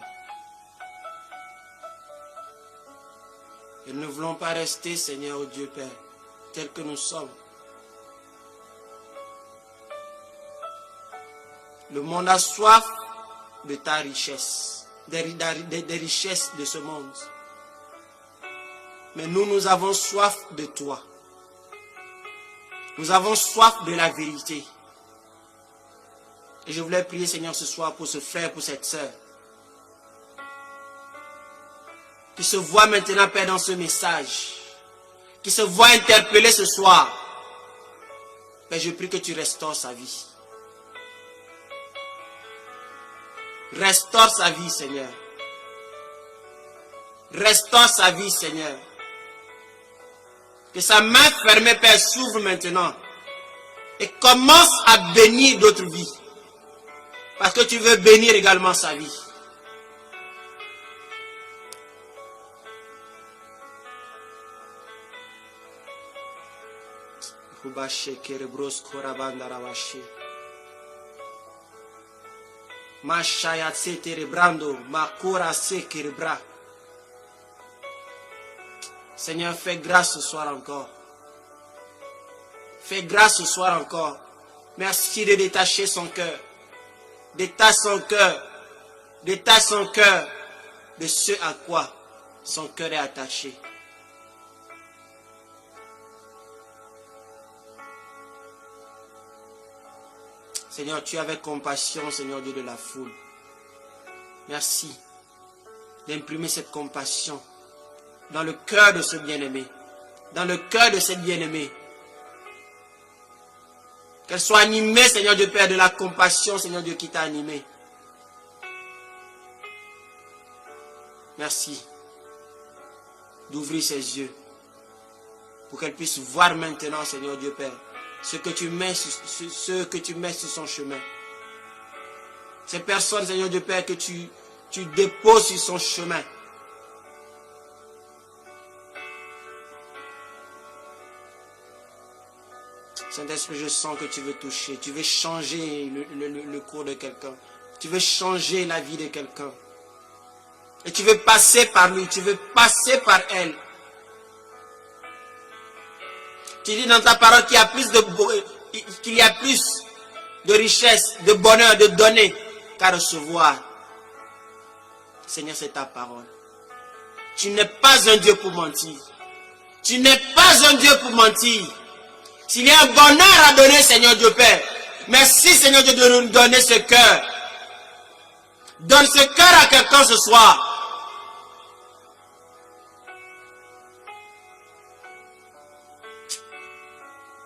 Et nous ne voulons pas rester, Seigneur, oh Dieu Père, tels que nous sommes. Le monde a soif de ta richesse, des richesses de ce monde. Mais nous avons soif de toi. Nous avons soif de la vérité. Et je voulais prier, Seigneur, ce soir pour ce frère, pour cette sœur, qui se voit maintenant, Père, dans ce message, qui se voit interpellé ce soir. Père, je prie que tu restaures sa vie. Restaure sa vie, Seigneur. Restaure sa vie, Seigneur. Que sa main fermée, Père, s'ouvre maintenant et commence à bénir d'autres vies. Parce que tu veux bénir également sa vie. Seigneur, fais grâce ce soir encore. Fais grâce ce soir encore. Merci de détacher son cœur. Détache son cœur. Détache son cœur de ce à quoi son cœur est attaché. Seigneur, tu avais compassion, Seigneur Dieu de la foule. Merci d'imprimer cette compassion dans le cœur de ce bien-aimé, dans le cœur de cette bien-aimée. Qu'elle soit animée, Seigneur Dieu Père, de la compassion, Seigneur Dieu, qui t'a animé. Merci d'ouvrir ses yeux pour qu'elle puisse voir maintenant, Seigneur Dieu Père, ce que tu mets sur son chemin. Ces personnes, Seigneur Dieu Père, que tu déposes sur son chemin. Saint-Esprit, je sens que tu veux toucher, tu veux changer le cours de quelqu'un. Tu veux changer la vie de quelqu'un. Et tu veux passer par lui, tu veux passer par elle. Tu dis dans ta parole qu'il y a plus de richesse, de bonheur, de donner qu'à recevoir. Seigneur, c'est ta parole. Tu n'es pas un Dieu pour mentir. Tu n'es pas un Dieu pour mentir. S'il y a un bonheur à donner, Seigneur Dieu Père, merci Seigneur Dieu de nous donner ce cœur. Donne ce cœur à quelqu'un ce soir.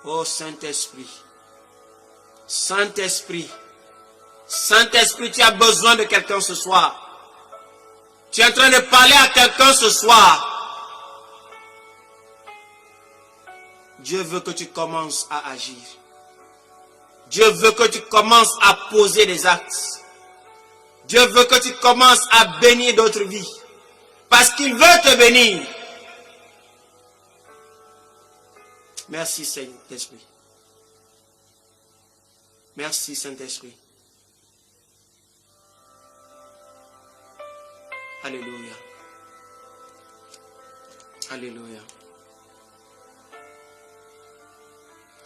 Oh Saint-Esprit, Saint-Esprit, Saint-Esprit, tu as besoin de quelqu'un ce soir. Tu es en train de parler à quelqu'un ce soir. Dieu veut que tu commences à agir. Dieu veut que tu commences à poser des actes. Dieu veut que tu commences à bénir d'autres vies. Parce qu'il veut te bénir. Merci Saint-Esprit. Merci Saint-Esprit. Alléluia. Alléluia.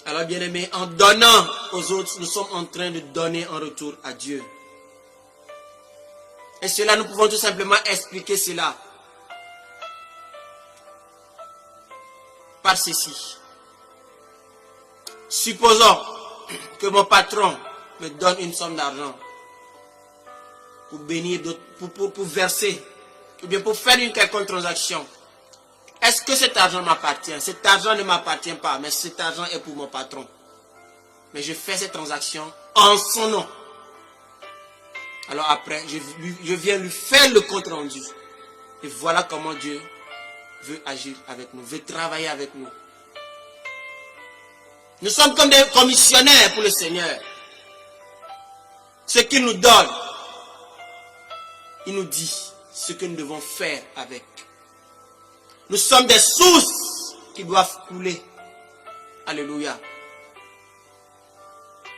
Alors bien-aimés, en donnant aux autres, nous sommes en train de donner en retour à Dieu. Et cela, nous pouvons tout simplement expliquer cela par ceci. Supposons que mon patron me donne une somme d'argent pour bénir d'autres, pour verser, ou bien pour faire une quelconque transaction. Est-ce que cet argent m'appartient? Cet argent ne m'appartient pas, mais cet argent est pour mon patron. Mais je fais cette transaction en son nom. Alors après, je viens lui faire le compte rendu. Et voilà comment Dieu veut agir avec nous, veut travailler avec nous. Nous sommes comme des commissionnaires pour le Seigneur. Ce qu'il nous donne, il nous dit ce que nous devons faire avec. Nous sommes des sources qui doivent couler. Alléluia.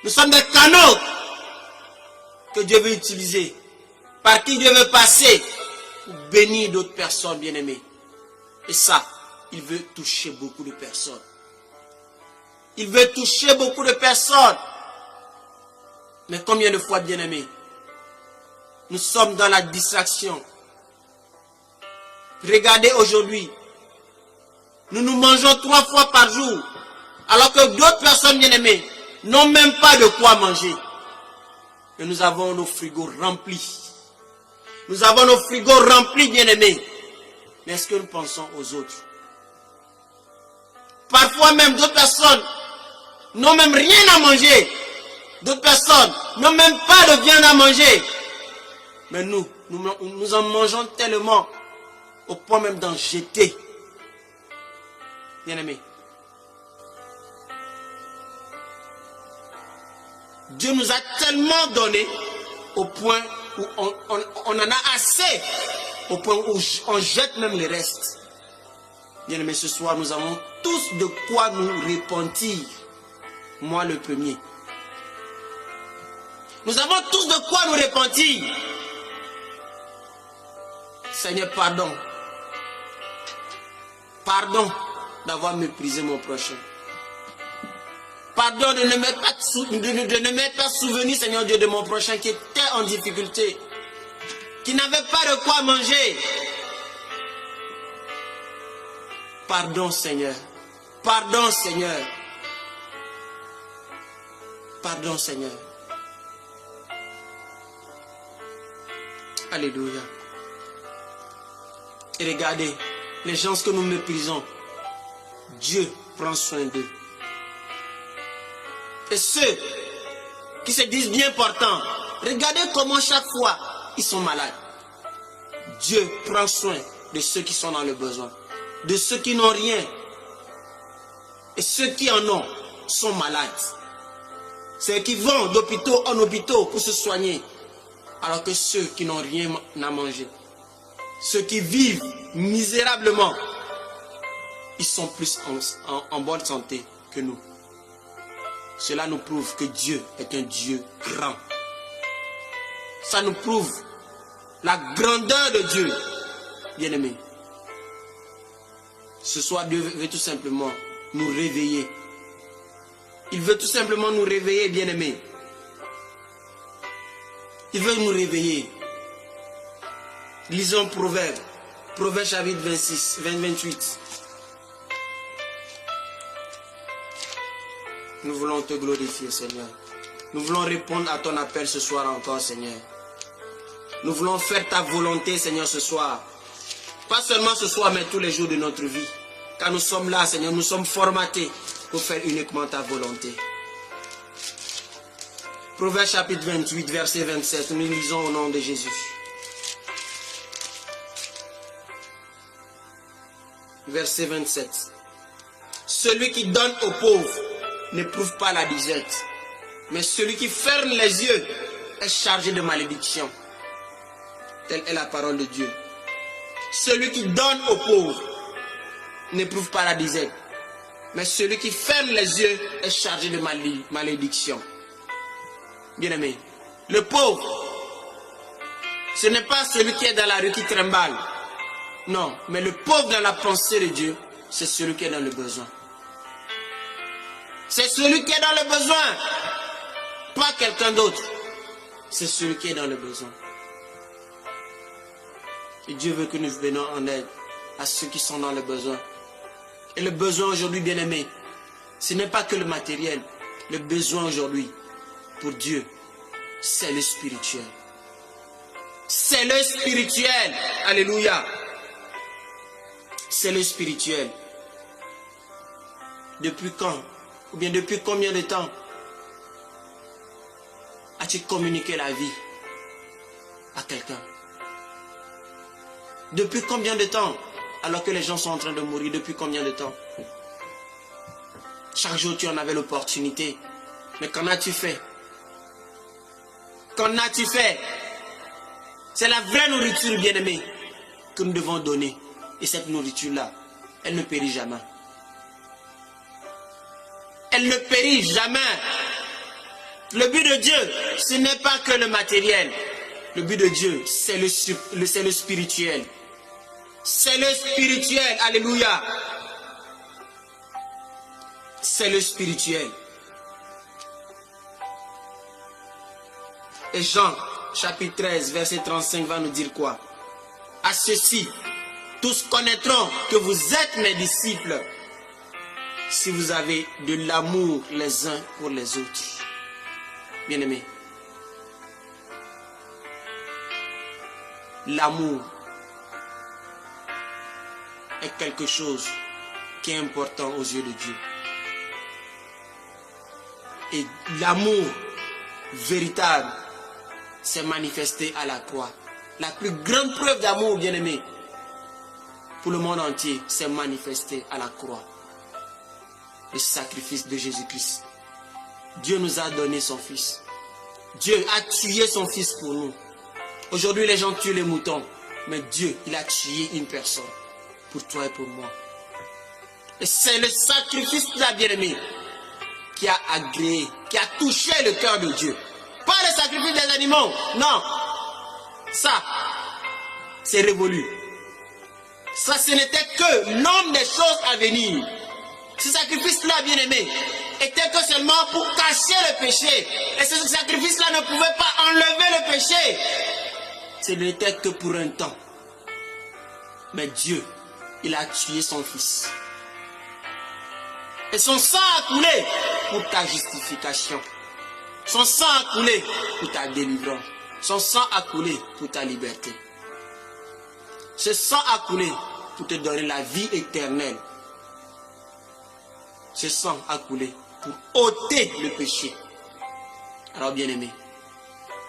Nous sommes des canaux que Dieu veut utiliser par qui Dieu veut passer pour bénir d'autres personnes, bien-aimés. Et ça, il veut toucher beaucoup de personnes. Il veut toucher beaucoup de personnes. Mais combien de fois, bien-aimés, nous sommes dans la distraction. Regardez aujourd'hui, nous nous mangeons 3 fois par jour, alors que d'autres personnes, bien-aimées, n'ont même pas de quoi manger. Et nous avons nos frigos remplis. Nous avons nos frigos remplis, bien-aimés. Mais est-ce que nous pensons aux autres? Parfois même, d'autres personnes n'ont même rien à manger. D'autres personnes n'ont même pas de viande à manger. Mais nous en mangeons tellement, au point même d'en jeter. Bien-aimés, Dieu nous a tellement donné au point où on en a assez, au point où on jette même les restes. Bien-aimés, ce soir, nous avons tous de quoi nous repentir. Moi le premier. Nous avons tous de quoi nous repentir. Seigneur, pardon. Pardon d'avoir méprisé mon prochain. Pardon de ne m'être pas souvenu, Seigneur Dieu, de mon prochain qui était en difficulté, qui n'avait pas de quoi manger. Pardon, Seigneur. Pardon, Seigneur. Pardon, Seigneur. Alléluia. Et regardez, les gens que nous méprisons, Dieu prend soin d'eux. Et ceux qui se disent bien portants, regardez comment chaque fois ils sont malades. Dieu prend soin de ceux qui sont dans le besoin, de ceux qui n'ont rien. Et ceux qui en ont sont malades. Ceux qui vont d'hôpitaux en hôpitaux pour se soigner, alors que ceux qui n'ont rien à manger, ceux qui vivent misérablement, ils sont plus en bonne santé que nous. Cela nous prouve que Dieu est un Dieu grand. Ça nous prouve la grandeur de Dieu, bien-aimés. Ce soir, Dieu veut tout simplement nous réveiller. Il veut tout simplement nous réveiller, bien-aimés. Il veut nous réveiller. Lisons Proverbe. Proverbe chapitre 28. Nous voulons te glorifier, Seigneur. Nous voulons répondre à ton appel ce soir encore, Seigneur. Nous voulons faire ta volonté, Seigneur, ce soir. Pas seulement ce soir, mais tous les jours de notre vie. Car nous sommes là, Seigneur, nous sommes formatés pour faire uniquement ta volonté. Proverbe chapitre 28, verset 27. Nous lisons au nom de Jésus. Verset 27. Celui qui donne aux pauvres n'éprouve pas la disette, mais celui qui ferme les yeux est chargé de malédiction. Telle est la parole de Dieu. Celui qui donne aux pauvres n'éprouve pas la disette, mais celui qui ferme les yeux est chargé de malédiction. Bien-aimé, le pauvre, ce n'est pas celui qui est dans la rue qui trimballe. Non, mais le pauvre dans la pensée de Dieu, c'est celui qui est dans le besoin. C'est celui qui est dans le besoin, pas quelqu'un d'autre. C'est celui qui est dans le besoin. Et Dieu veut que nous venions en aide à ceux qui sont dans le besoin. Et le besoin aujourd'hui, bien-aimé, ce n'est pas que le matériel. Le besoin aujourd'hui, pour Dieu, c'est le spirituel. C'est le spirituel. Alléluia. C'est le spirituel. Depuis quand? Ou bien depuis combien de temps as-tu communiqué la vie à quelqu'un? Depuis combien de temps? Alors que les gens sont en train de mourir, depuis combien de temps? Chaque jour tu en avais l'opportunité. Mais qu'en as-tu fait? Qu'en as-tu fait? C'est la vraie nourriture, bien-aimée, que nous devons donner. Et cette nourriture-là, elle ne périt jamais. Elle ne périt jamais. Le but de Dieu, ce n'est pas que le matériel. le but de Dieu, c'est le spirituel. C'est le spirituel, alléluia. C'est le spirituel. Et Jean, chapitre 13, verset 35 va nous dire quoi? À ceci, tous connaîtront que vous êtes mes disciples si vous avez de l'amour les uns pour les autres. Bien-aimés, l'amour est quelque chose qui est important aux yeux de Dieu. Et l'amour véritable s'est manifesté à la croix. La plus grande preuve d'amour, bien-aimé, pour le monde entier, s'est manifesté à la croix. Le sacrifice de Jésus-Christ. Dieu nous a donné son Fils. Dieu a tué son Fils pour nous. Aujourd'hui, les gens tuent les moutons. Mais Dieu, il a tué une personne. Pour toi et pour moi. Et c'est le sacrifice de la bien-aimée qui a agréé, qui a touché le cœur de Dieu. Pas le sacrifice des animaux. Non. Ça, c'est révolu. Ça, ce n'était que l'homme des choses à venir. Ce sacrifice-là, bien-aimé, était que seulement pour cacher le péché. Et ce sacrifice-là ne pouvait pas enlever le péché. Ce n'était que pour un temps. Mais Dieu, il a tué son Fils. Et son sang a coulé pour ta justification. Son sang a coulé pour ta délivrance. Son sang a coulé pour ta liberté. Ce sang a coulé pour te donner la vie éternelle. Ce sang a coulé pour ôter le péché. Alors bien-aimé,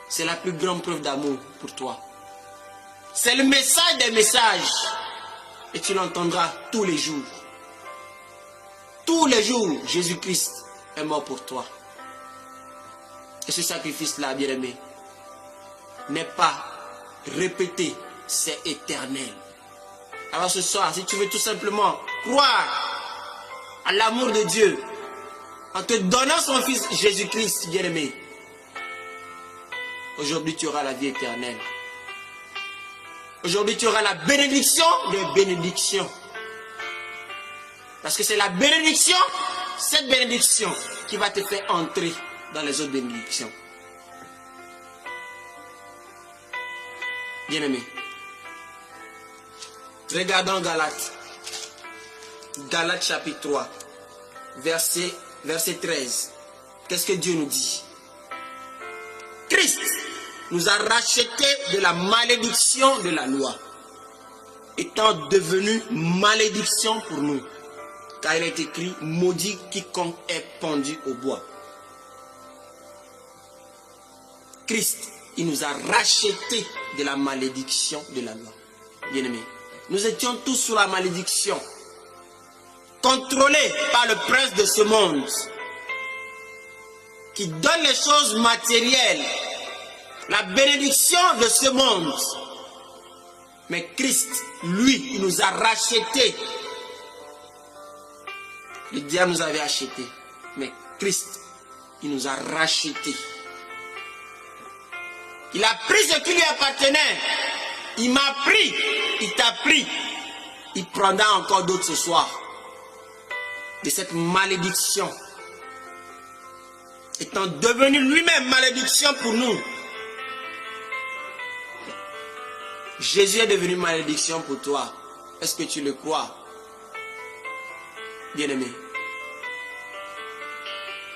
c'est la plus grande preuve d'amour pour toi. C'est le message des messages. Et tu l'entendras tous les jours. Tous les jours, Jésus-Christ est mort pour toi. Et ce sacrifice-là, bien-aimé, n'est pas répété, c'est éternel. Alors ce soir, si tu veux tout simplement croire à l'amour de Dieu, en te donnant son Fils Jésus-Christ, bien-aimé, aujourd'hui tu auras la vie éternelle. Aujourd'hui tu auras la bénédiction des bénédictions. Parce que c'est la bénédiction, cette bénédiction, qui va te faire entrer dans les autres bénédictions. Bien-aimé, regardons Galates. Galates chapitre 3, verset 13. Qu'est-ce que Dieu nous dit? Christ nous a rachetés de la malédiction de la loi, étant devenu malédiction pour nous. Car il est écrit, maudit quiconque est pendu au bois. Christ, il nous a rachetés de la malédiction de la loi. Bien-aimés, nous étions tous sous la malédiction, contrôlés par le prince de ce monde, qui donne les choses matérielles, la bénédiction de ce monde. Mais Christ, lui, il nous a rachetés. Le diable nous avait achetés, mais Christ, il nous a rachetés. Il a pris ce qui lui appartenait. Il m'a pris, il t'a pris. Il prendra encore d'autres ce soir. De cette malédiction. Étant devenu lui-même malédiction pour nous. Jésus est devenu malédiction pour toi. Est-ce que tu le crois? Bien-aimé.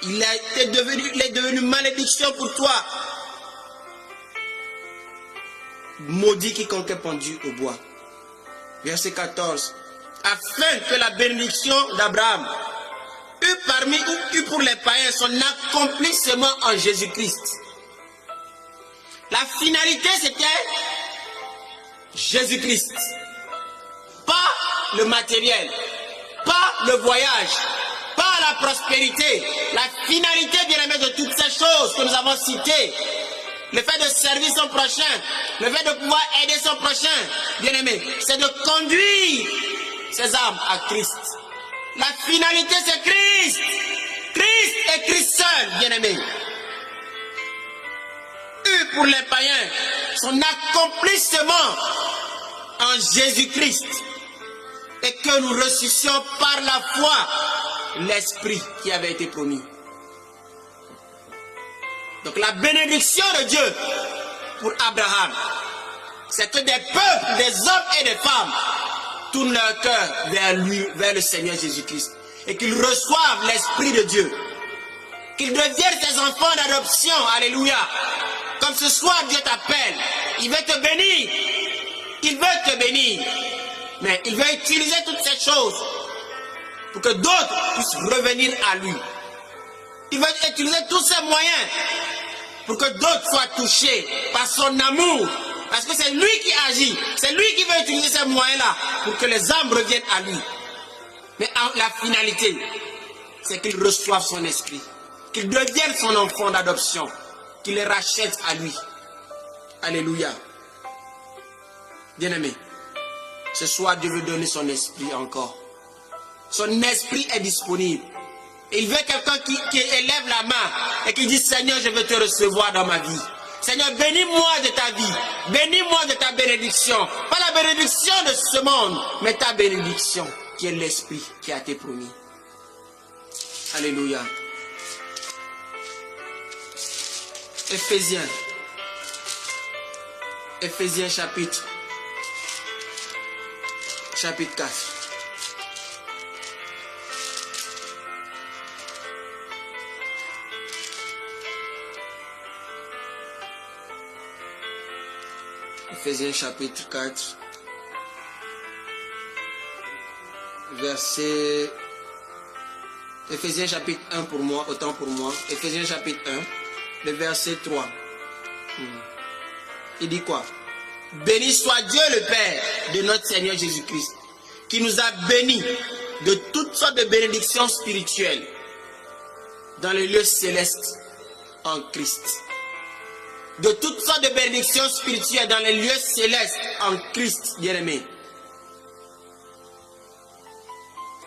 Il est devenu malédiction pour toi. Maudit quiconque est pendu au bois. Verset 14. Afin que la bénédiction d'Abraham eût pour les païens son accomplissement en Jésus-Christ. La finalité c'était Jésus-Christ. Pas le matériel, pas le voyage, pas la prospérité. La finalité, bien-aimé, de toutes ces choses que nous avons citées, le fait de servir son prochain, le fait de pouvoir aider son prochain, bien-aimé, c'est de conduire ses âmes à Christ. La finalité, c'est Christ. Christ et Christ seul, bien-aimé. pour les païens, son accomplissement en Jésus-Christ, et que nous ressuscitions par la foi l'Esprit qui avait été promis. Donc la bénédiction de Dieu pour Abraham, c'est que des peuples, des hommes et des femmes tournent leur cœur vers lui, vers le Seigneur Jésus-Christ, et qu'ils reçoivent l'Esprit de Dieu, qu'ils deviennent ses enfants d'adoption. Alléluia. Comme ce soir Dieu t'appelle, il veut te bénir, il veut te bénir, mais il veut utiliser toutes ces choses pour que d'autres puissent revenir à lui. Il veut utiliser tous ces moyens pour que d'autres soient touchés par son amour. Parce que c'est lui qui agit. C'est lui qui veut utiliser ces moyens-là pour que les âmes reviennent à lui. Mais la finalité, c'est qu'ils reçoivent son esprit. Qu'ils deviennent son enfant d'adoption. Qu'il les rachète à lui. Alléluia. Bien-aimé, ce soir Dieu veut donner son esprit encore. Son esprit est disponible. Il veut quelqu'un qui élève la main et qui dit: Seigneur, je veux te recevoir dans ma vie. Seigneur, bénis-moi de ta vie. Bénis-moi de ta bénédiction. Pas la bénédiction de ce monde, mais ta bénédiction qui est l'esprit qui a été promis. Alléluia. Éphésiens chapitre 4. Éphésiens chapitre 4, verset... Éphésiens chapitre 1 pour moi, autant pour moi. Éphésiens chapitre 1, le verset 3. Il dit quoi? Béni soit Dieu le Père de notre Seigneur Jésus-Christ, qui nous a bénis de toutes sortes de bénédictions spirituelles dans les lieux célestes en Christ. De toutes sortes de bénédictions spirituelles dans les lieux célestes en Christ, bien-aimé.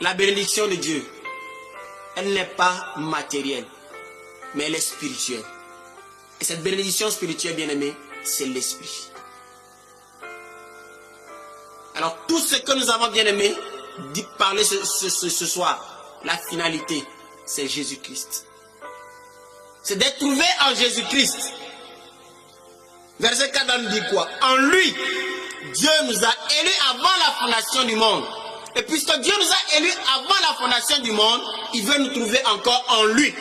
La bénédiction de Dieu, elle n'est pas matérielle, mais elle est spirituelle. Et cette bénédiction spirituelle, bien-aimé, c'est l'esprit. Alors tout ce que nous avons, bien-aimé, parlé ce soir, la finalité, c'est Jésus-Christ. C'est d'être trouvé en Jésus-Christ. Verset 4 nous dit quoi? En lui, Dieu nous a élus avant la fondation du monde. Et puisque Dieu nous a élus avant la fondation du monde, il veut nous trouver encore en lui.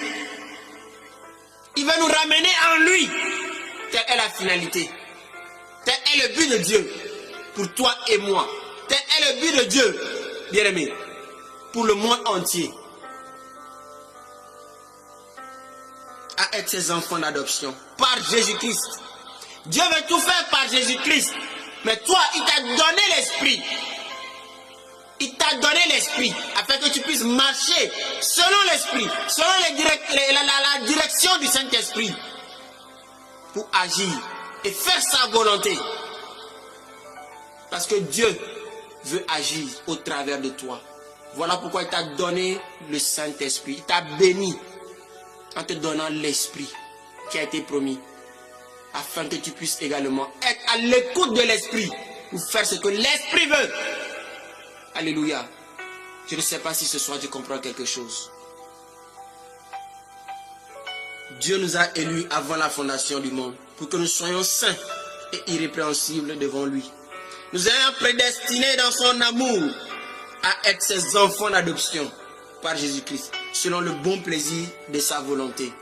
Il veut nous ramener en lui. Telle est la finalité. Tel est le but de Dieu pour toi et moi. Tel est le but de Dieu, bien-aimé, pour le monde entier. À être ses enfants d'adoption par Jésus-Christ. Dieu veut tout faire par Jésus-Christ. Mais toi, il t'a donné l'esprit. Il t'a donné l'esprit afin que tu puisses marcher selon l'esprit, selon la direction du Saint-Esprit pour agir et faire sa volonté. Parce que Dieu veut agir au travers de toi. Voilà pourquoi il t'a donné le Saint-Esprit. Il t'a béni en te donnant l'esprit qui a été promis. Afin que tu puisses également être à l'écoute de l'esprit pour faire ce que l'esprit veut. Alléluia. Je ne sais pas si ce soir tu comprends quelque chose. Dieu nous a élus avant la fondation du monde pour que nous soyons saints et irrépréhensibles devant lui. Nous ayons prédestinés dans son amour à être ses enfants d'adoption par Jésus-Christ, selon le bon plaisir de sa volonté.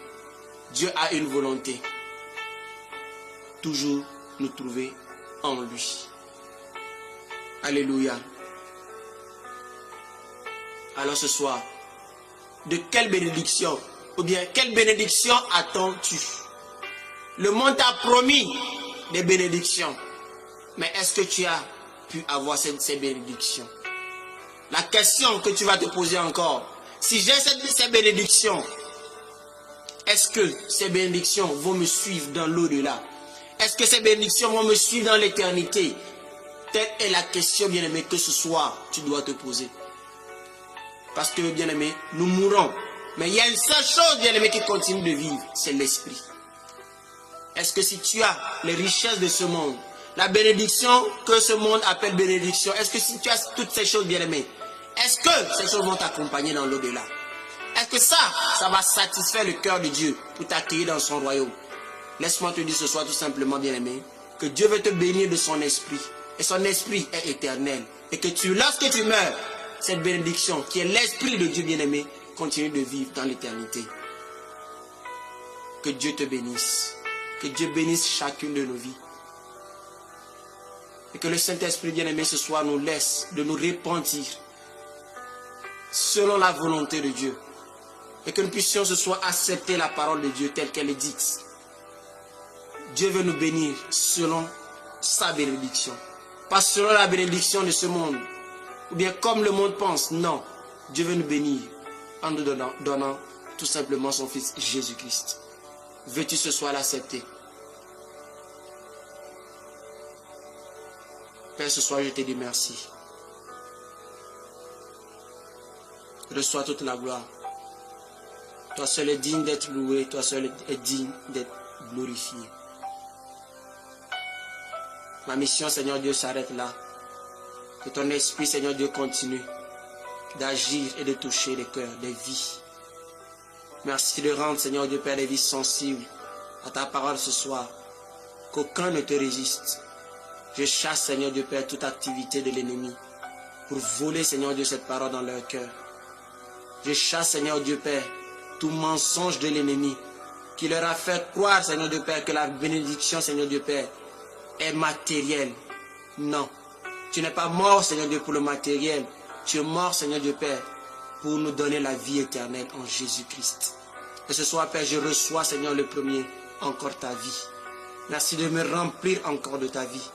Dieu a une volonté. Toujours nous trouver en lui. Alléluia. Alors ce soir, de quelle bénédiction, ou bien quelle bénédiction attends-tu? Le monde t'a promis des bénédictions, mais est-ce que tu as pu avoir ces bénédictions? La question que tu vas te poser encore, si j'ai ces bénédictions, est-ce que ces bénédictions vont me suivre dans l'au-delà? Est-ce que ces bénédictions vont me suivre dans l'éternité? Telle est la question, bien-aimé, que ce soir, tu dois te poser. Parce que, bien-aimé, nous mourrons. Mais il y a une seule chose, bien-aimé, qui continue de vivre, c'est l'esprit. Est-ce que si tu as les richesses de ce monde, la bénédiction que ce monde appelle bénédiction, est-ce que si tu as toutes ces choses, bien-aimés, est-ce que ces choses vont t'accompagner dans l'au-delà? Est-ce que ça va satisfaire le cœur de Dieu pour t'accueillir dans son royaume? Laisse-moi te dire ce soir tout simplement, bien-aimé, que Dieu veut te bénir de son esprit. Et son esprit est éternel. Et que lorsque tu meurs, cette bénédiction, qui est l'esprit de Dieu, bien-aimé, continue de vivre dans l'éternité. Que Dieu te bénisse. Que Dieu bénisse chacune de nos vies. Et que le Saint-Esprit, bien-aimé, ce soir nous laisse de nous repentir selon la volonté de Dieu. Et que nous puissions ce soir accepter la parole de Dieu telle qu'elle est dite. Dieu veut nous bénir selon sa bénédiction. Pas selon la bénédiction de ce monde. Ou bien comme le monde pense. Non. Dieu veut nous bénir en nous donnant tout simplement son Fils Jésus-Christ. Veux-tu ce soir l'accepter? Père, ce soir je te dis merci. Reçois toute la gloire. Toi seul es digne d'être loué. Toi seul es digne d'être glorifié. Ma mission, Seigneur Dieu, s'arrête là. Que ton esprit, Seigneur Dieu, continue d'agir et de toucher les cœurs, les vies. Merci de rendre, Seigneur Dieu, Père, les vies sensibles à ta parole ce soir. Qu'aucun ne te résiste. Je chasse, Seigneur Dieu, Père, toute activité de l'ennemi pour voler, Seigneur Dieu, cette parole dans leur cœur. Je chasse, Seigneur Dieu, Père, tout mensonge de l'ennemi qui leur a fait croire, Seigneur Dieu, Père, que la bénédiction, Seigneur Dieu, Père, est matérielle. Non. Tu n'es pas mort, Seigneur Dieu, pour le matériel. Tu es mort, Seigneur Dieu, Père, pour nous donner la vie éternelle en Jésus-Christ. Et ce soir, Père, je reçois, Seigneur, le premier, encore ta vie. Merci de me remplir encore de ta vie.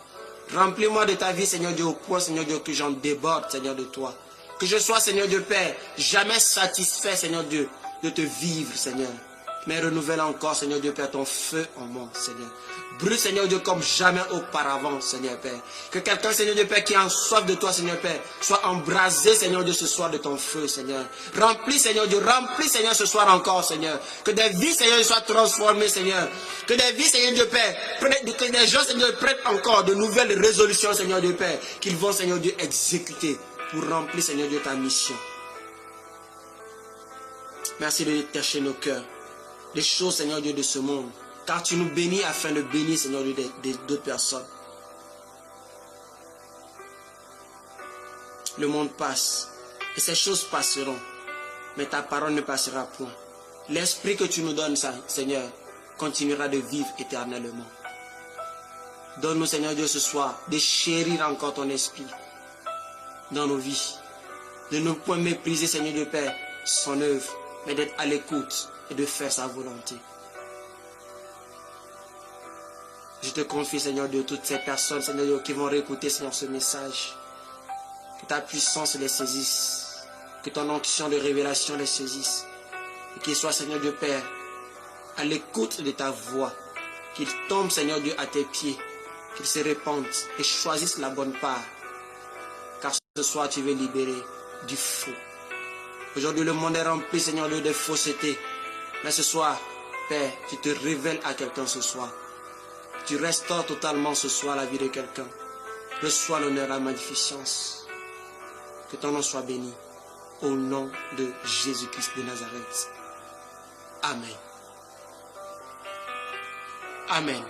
Remplis-moi de ta vie, Seigneur Dieu, au point, Seigneur Dieu, que j'en déborde, Seigneur, de toi. Que je sois, Seigneur Dieu, Père, jamais satisfait, Seigneur Dieu, de te vivre, Seigneur. Mais renouvelle encore, Seigneur Dieu, Père, ton feu en moi, Seigneur. Brûle, Seigneur Dieu, comme jamais auparavant, Seigneur Père. Que quelqu'un, Seigneur Dieu, Père, qui a soif de toi, Seigneur Père, soit embrasé, Seigneur Dieu, ce soir de ton feu, Seigneur. Remplis, Seigneur Dieu, remplis, Seigneur, ce soir encore, Seigneur. Que des vies, Seigneur, soient transformées, Seigneur. Que des vies, Seigneur Dieu, Père, que des gens, Seigneur, prennent encore de nouvelles résolutions, Seigneur Dieu, Père, qu'ils vont, Seigneur Dieu, exécuter pour remplir, Seigneur Dieu, ta mission. Merci de détacher nos cœurs des choses, Seigneur Dieu, de ce monde. Car tu nous bénis afin de bénir, Seigneur Dieu, d'autres personnes. Le monde passe et ces choses passeront. Mais ta parole ne passera point. L'esprit que tu nous donnes, Seigneur, continuera de vivre éternellement. Donne-nous, Seigneur Dieu, ce soir, de chérir encore ton esprit dans nos vies. De ne point mépriser, Seigneur Dieu, Père, son œuvre, mais d'être à l'écoute et de faire sa volonté. Je te confie, Seigneur Dieu, toutes ces personnes, Seigneur Dieu, qui vont réécouter, Seigneur, ce message. Que ta puissance les saisisse. Que ton onction de révélation les saisisse. Et qu'ils soient, Seigneur Dieu, Père, à l'écoute de ta voix. Qu'ils tombent, Seigneur Dieu, à tes pieds. Qu'ils se répandent et choisissent la bonne part. Car ce soir, tu veux libérer du faux. Aujourd'hui, le monde est rempli, Seigneur Dieu, de fausseté. Mais ce soir, Père, tu te révèles à quelqu'un ce soir. Tu restaures totalement ce soir la vie de quelqu'un. Reçois l'honneur, la magnificence. Que ton nom soit béni. Au nom de Jésus-Christ de Nazareth. Amen. Amen.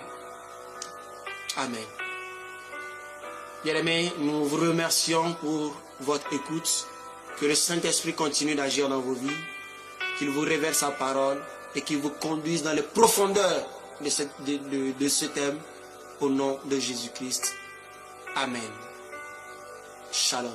Amen. Bien-aimés, nous vous remercions pour votre écoute. Que le Saint-Esprit continue d'agir dans vos vies. Qu'il vous révèle sa parole et qu'il vous conduise dans les profondeurs de ce thème, au nom de Jésus-Christ. Amen. Shalom.